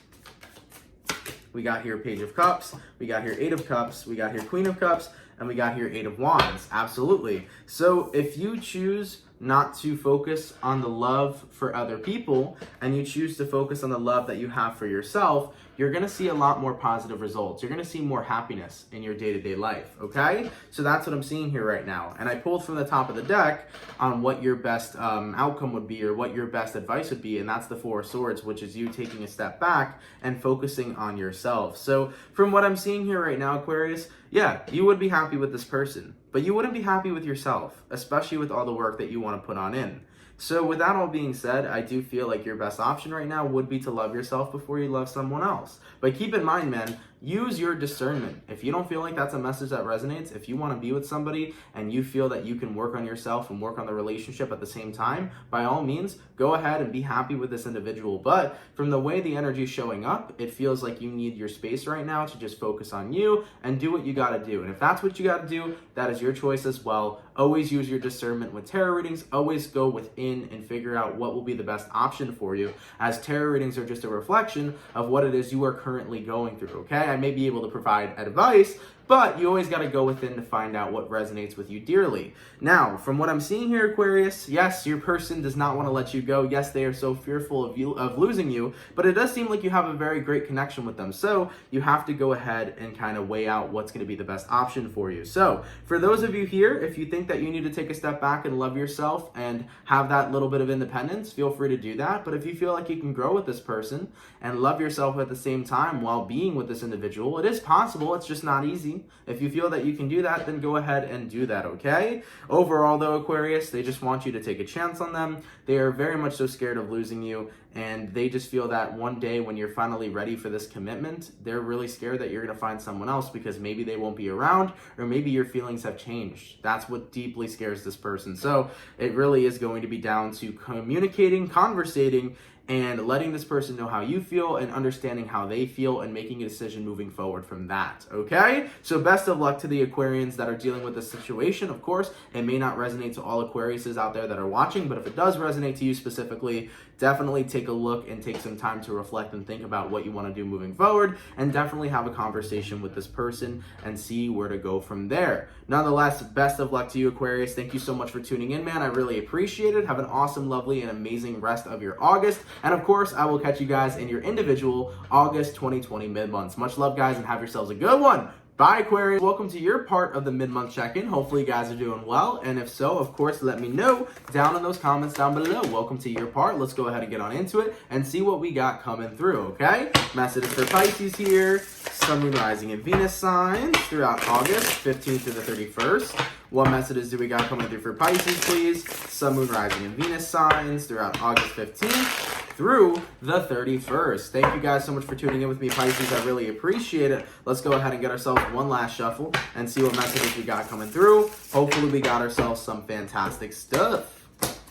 We got here Page of Cups, we got here Eight of Cups, we got here Queen of Cups, and we got here Eight of Wands. Absolutely. So if you choose not to focus on the love for other people and you choose to focus on the love that you have for yourself, you're going to see a lot more positive results. You're going to see more happiness in your day-to-day life, okay? So that's what I'm seeing here right now. And I pulled from the top of the deck on what your best outcome would be or what your best advice would be, and that's the Four of Swords, which is you taking a step back and focusing on yourself. So from what I'm seeing here right now, Aquarius, yeah, you would be happy with this person, but you wouldn't be happy with yourself, especially with all the work that you want to put on in. So with that all being said, I do feel like your best option right now would be to love yourself before you love someone else. But keep in mind, man, use your discernment. If you don't feel like that's a message that resonates, if you want to be with somebody and you feel that you can work on yourself and work on the relationship at the same time, by all means, go ahead and be happy with this individual. But from the way the energy is showing up, it feels like you need your space right now to just focus on you and do what you got to do. And if that's what you got to do, that is your choice as well. Always use your discernment with tarot readings. Always go within and figure out what will be the best option for you, as tarot readings are just a reflection of what it is you are currently going through, okay? I may be able to provide advice, but you always got to go within to find out what resonates with you dearly. Now, from what I'm seeing here, Aquarius, yes, your person does not want to let you go. Yes, they are so fearful of losing you, but it does seem like you have a very great connection with them. So you have to go ahead and kind of weigh out what's going to be the best option for you. So for those of you here, if you think that you need to take a step back and love yourself and have that little bit of independence, feel free to do that. But if you feel like you can grow with this person and love yourself at the same time while being with this individual, it is possible. It's just not easy. If you feel that you can do that, then go ahead and do that, okay? Overall, though, Aquarius, they just want you to take a chance on them. They are very much so scared of losing you, and they just feel that one day when you're finally ready for this commitment, they're really scared that you're going to find someone else because maybe they won't be around or maybe your feelings have changed. That's what deeply scares this person. So it really is going to be down to communicating, conversating, and letting this person know how you feel and understanding how they feel and making a decision moving forward from that, okay? So best of luck to the Aquarians that are dealing with this situation. Of course, it may not resonate to all Aquariuses out there that are watching, but if it does resonate to you specifically, definitely take a look and take some time to reflect and think about what you want to do moving forward, and definitely have a conversation with this person and see where to go from there. Nonetheless, best of luck to you, Aquarius. Thank you so much for tuning in, man. I really appreciate it. Have an awesome, lovely, and amazing rest of your August. And of course, I will catch you guys in your individual August 2020 mid-months. Much love, guys, and have yourselves a good one. Bye, Aquarius. Welcome to your part of the mid-month check-in. Hopefully you guys are doing well. And if so, of course, let me know down in those comments down below. Welcome to your part. Let's go ahead and get on into it and see what we got coming through, okay? Messages for Pisces here. Sun, Moon, Rising, and Venus signs throughout August 15th to the 31st. What messages do we got coming through for Pisces, please? Sun, Moon, Rising, and Venus signs throughout August 15th through the 31st. Thank you guys so much for tuning in with me, Pisces. I really appreciate it. Let's go ahead and get ourselves one last shuffle and see what messages we got coming through. Hopefully we got ourselves some fantastic stuff.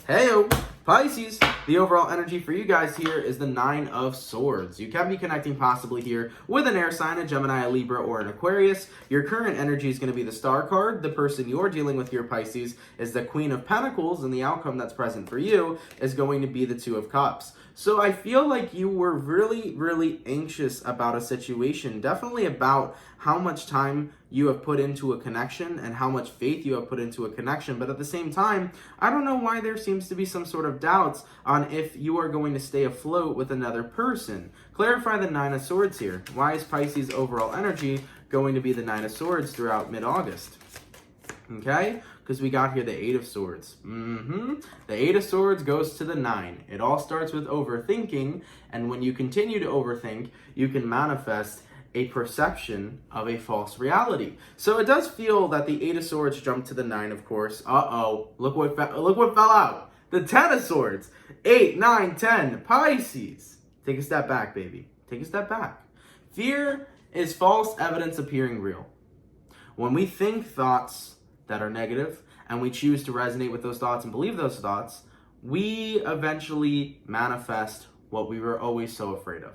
Heyo, Pisces, the overall energy for you guys here is the Nine of Swords. You can be connecting possibly here with an air sign, a Gemini, a Libra, or an Aquarius. Your current energy is going to be the Star card. The person you're dealing with here, Pisces, is the Queen of Pentacles, and the outcome that's present for you is going to be the Two of Cups. So I feel like you were really, really anxious about a situation, definitely about how much time you have put into a connection and how much faith you have put into a connection. But at the same time, I don't know why there seems to be some sort of doubts on if you are going to stay afloat with another person. Clarify the Nine of Swords here. Why is Pisces' overall energy going to be the Nine of Swords throughout mid-August? Okay? Because we got here the Eight of Swords. The Eight of Swords goes to the 9. It all starts with overthinking, and when you continue to overthink, you can manifest a perception of a false reality. So it does feel that the Eight of Swords jumped to the 9, of course. Look what fell out. The 10 of Swords. 8, 9, 10. Pisces. Take a step back, baby. Take a step back. Fear is false evidence appearing real. When we think thoughts that are negative and we choose to resonate with those thoughts and believe those thoughts, we eventually manifest what we were always so afraid of.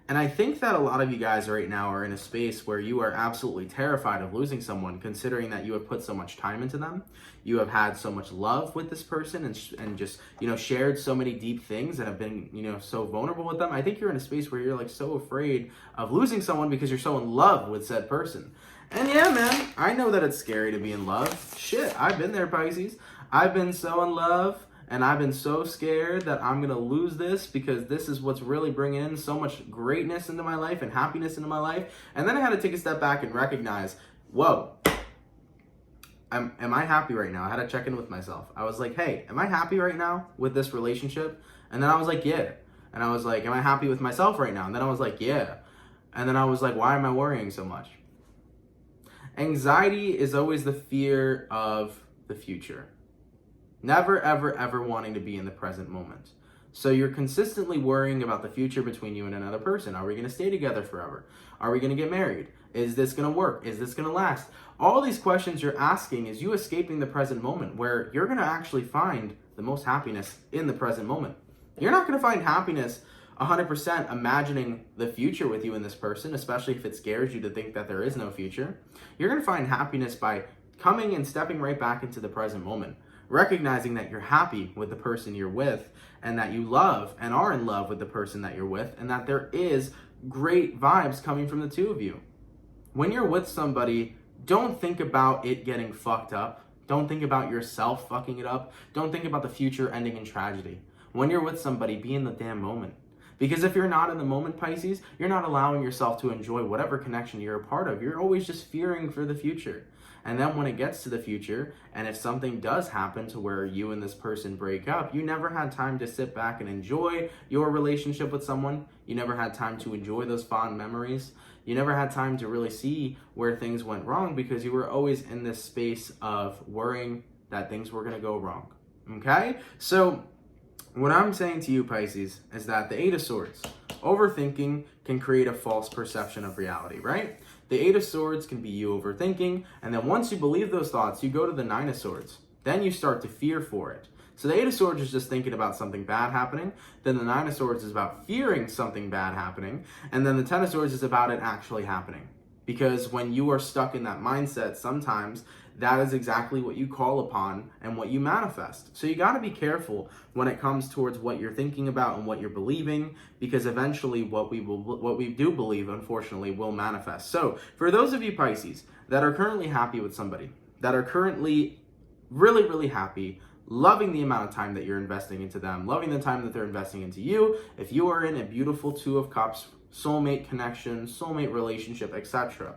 And I think that a lot of you guys right now are in a space where you are absolutely terrified of losing someone, considering that you have put so much time into them. You have had so much love with this person and just, shared so many deep things and have been, so vulnerable with them. I think you're in a space where you're like so afraid of losing someone because you're so in love with said person. And yeah, man, I know that it's scary to be in love. Shit, I've been there, Pisces. I've been so in love. And I've been so scared that I'm going to lose this because this is what's really bringing in so much greatness into my life and happiness into my life. And then I had to take a step back and recognize, whoa, am I happy right now? I had to check in with myself. I was like, hey, am I happy right now with this relationship? And then I was like, yeah. And I was like, am I happy with myself right now? And then I was like, yeah. And then I was like, why am I worrying so much? Anxiety is always the fear of the future. Never, ever, ever wanting to be in the present moment. So you're consistently worrying about the future between you and another person. Are we going to stay together forever? Are we going to get married? Is this going to work? Is this going to last? All these questions you're asking is you escaping the present moment, where you're going to actually find the most happiness in the present moment. You're not going to find happiness 100% imagining the future with you and this person, especially if it scares you to think that there is no future. You're going to find happiness by coming and stepping right back into the present moment. Recognizing that you're happy with the person you're with and that you love and are in love with the person that you're with and that there is great vibes coming from the two of you. When you're with somebody, don't think about it getting fucked up. Don't think about yourself fucking it up. Don't think about the future ending in tragedy. When you're with somebody, be in the damn moment. Because if you're not in the moment, Pisces, you're not allowing yourself to enjoy whatever connection you're a part of. You're always just fearing for the future. And then when it gets to the future, and if something does happen to where you and this person break up, you never had time to sit back and enjoy your relationship with someone. You never had time to enjoy those fond memories. You never had time to really see where things went wrong because you were always in this space of worrying that things were going to go wrong. Okay? So what I'm saying to you, Pisces, is that the Eight of Swords, overthinking can create a false perception of reality, right? The Eight of Swords can be you overthinking, and then once you believe those thoughts, you go to the Nine of Swords. Then you start to fear for it. So the Eight of Swords is just thinking about something bad happening, then the Nine of Swords is about fearing something bad happening, and then the Ten of Swords is about it actually happening. Because when you are stuck in that mindset, sometimes that is exactly what you call upon and what you manifest. So you got to be careful when it comes towards what you're thinking about and what you're believing, because eventually what we do believe, unfortunately, will manifest. So for those of you Pisces that are currently happy with somebody, that are currently really, really happy, loving the amount of time that you're investing into them, loving the time that they're investing into you, if you are in a beautiful Two of Cups, soulmate connection, soulmate relationship, etc.,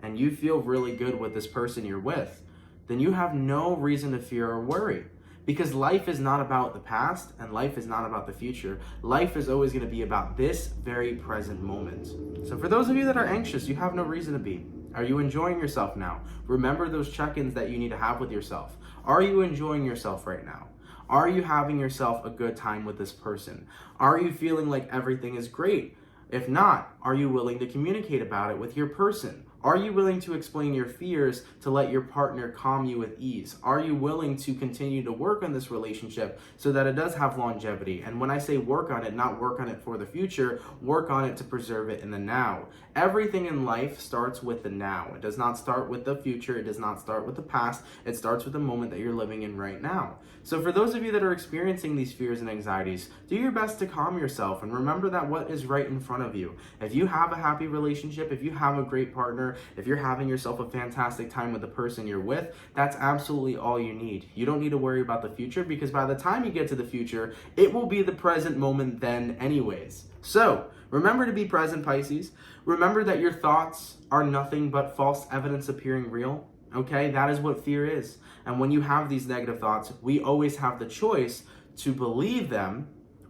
and you feel really good with this person you're with, then you have no reason to fear or worry. Because life is not about the past and life is not about the future. Life is always going to be about this very present moment. So for those of you that are anxious, you have no reason to be. Are you enjoying yourself now? Remember those check-ins that you need to have with yourself. Are you enjoying yourself right now? Are you having yourself a good time with this person? Are you feeling like everything is great? If not, are you willing to communicate about it with your person? Are you willing to explain your fears to let your partner calm you with ease? Are you willing to continue to work on this relationship so that it does have longevity? And when I say work on it, not work on it for the future, work on it to preserve it in the now. Everything in life starts with the now. It does not start with the future. It does not start with the past. It starts with the moment that you're living in right now. So for those of you that are experiencing these fears and anxieties, do your best to calm yourself and remember that what is right in front of you. If you have a happy relationship, if you have a great partner, partner, if you're having yourself a fantastic time with the person you're with, that's absolutely all you need. You don't need to worry about the future, because by the time you get to the future, it will be the present moment then anyways. So remember to be present, Pisces. Remember that your thoughts are nothing but false evidence appearing real. Okay, that is what fear is. And when you have these negative thoughts, we always have the choice to believe them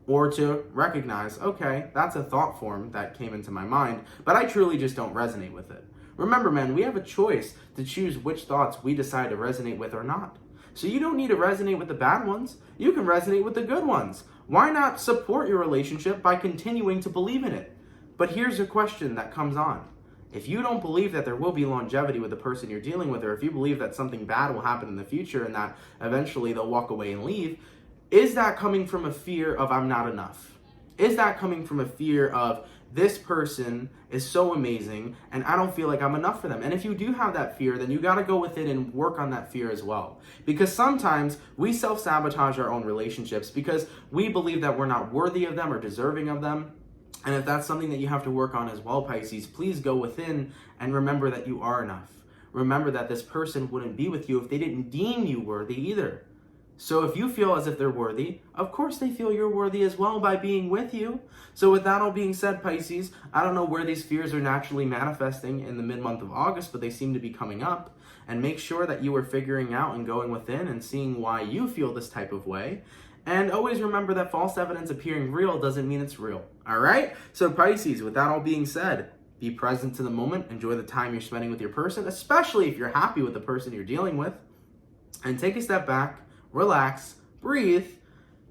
or to recognize, okay, that's a thought form that came into my mind, but I truly just don't resonate with it. Remember, man, we have a choice to choose which thoughts we decide to resonate with or not. So you don't need to resonate with the bad ones. You can resonate with the good ones. Why not support your relationship by continuing to believe in it? But here's a question that comes on. If you don't believe that there will be longevity with the person you're dealing with, or if you believe that something bad will happen in the future and that eventually they'll walk away and leave, is that coming from a fear of I'm not enough? Is that coming from a fear of this person is so amazing and I don't feel like I'm enough for them? And if you do have that fear, then you got to go within and work on that fear as well. Because sometimes we self-sabotage our own relationships because we believe that we're not worthy of them or deserving of them. And if that's something that you have to work on as well, Pisces, please go within and remember that you are enough. Remember that this person wouldn't be with you if they didn't deem you worthy either. So if you feel as if they're worthy, of course they feel you're worthy as well by being with you. So with that all being said, Pisces, I don't know where these fears are naturally manifesting in the mid-month of August, but they seem to be coming up. And make sure that you are figuring out and going within and seeing why you feel this type of way. And always remember that false evidence appearing real doesn't mean it's real. All right? So Pisces, with that all being said, be present to the moment. Enjoy the time you're spending with your person, especially if you're happy with the person you're dealing with. And take a step back, relax, breathe,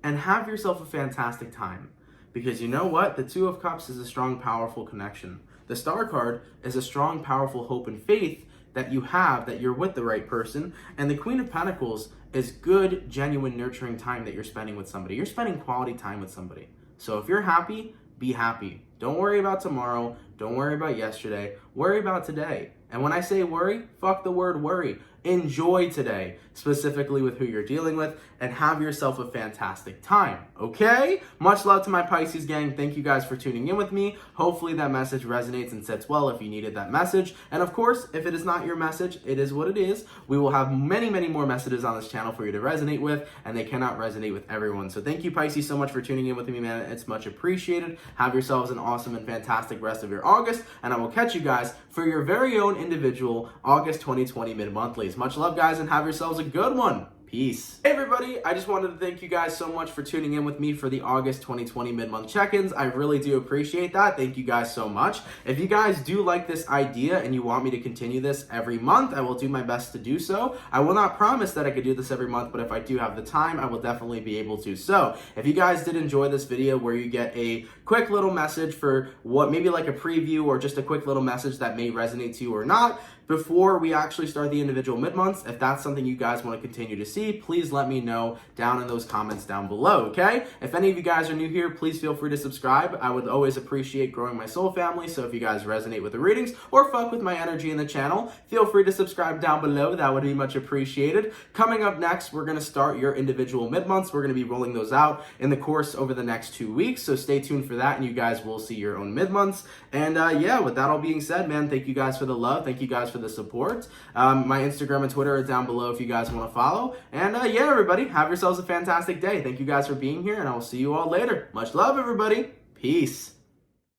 and have yourself a fantastic time. Because you know what? The Two of Cups is a strong, powerful connection. The Star card is a strong, powerful hope and faith that you have that you're with the right person. And the Queen of Pentacles is good, genuine, nurturing time that you're spending with somebody. You're spending quality time with somebody. So if you're happy, be happy. Don't worry about tomorrow. Don't worry about yesterday. Worry about today. And when I say worry, fuck the word worry. Enjoy today, specifically with who you're dealing with, and have yourself a fantastic time, okay? Much love to my Pisces gang. Thank you guys for tuning in with me. Hopefully that message resonates and sits well if you needed that message. And of course, if it is not your message, it is what it is. We will have many, many more messages on this channel for you to resonate with, and they cannot resonate with everyone. So thank you, Pisces, so much for tuning in with me, man. It's much appreciated. Have yourselves an awesome and fantastic rest of your August, and I will catch you guys for your very own individual August 2020 mid-monthlies. Much love, guys, and have yourselves a good one. Peace. Hey everybody, I just wanted to thank you guys so much for tuning in with me for the August 2020 mid-month check-ins. I really do appreciate that. Thank you guys so much. If you guys do like this idea and you want me to continue this every month, I will do my best to do so. I will not promise that I could do this every month, but if I do have the time, I will definitely be able to. So if you guys did enjoy this video where you get a quick little message for what maybe like a preview or just a quick little message that may resonate to you or not, before we actually start the individual mid-months, if that's something you guys want to continue to see, please let me know down in those comments down below, okay? If any of you guys are new here, please feel free to subscribe. I would always appreciate growing my soul family, so if you guys resonate with the readings or fuck with my energy in the channel, feel free to subscribe down below. That would be much appreciated. Coming up next, we're going to start your individual mid-months. We're going to be rolling those out in the course over the next 2 weeks, so stay tuned for that, and you guys will see your own mid-months. And yeah, with that all being said, man, thank you guys for the love. Thank you guys for the support. My Instagram and Twitter are down below if you guys want to follow. And yeah, everybody, have yourselves a fantastic day. Thank you guys for being here, and I will see you all later. Much love, everybody. Peace.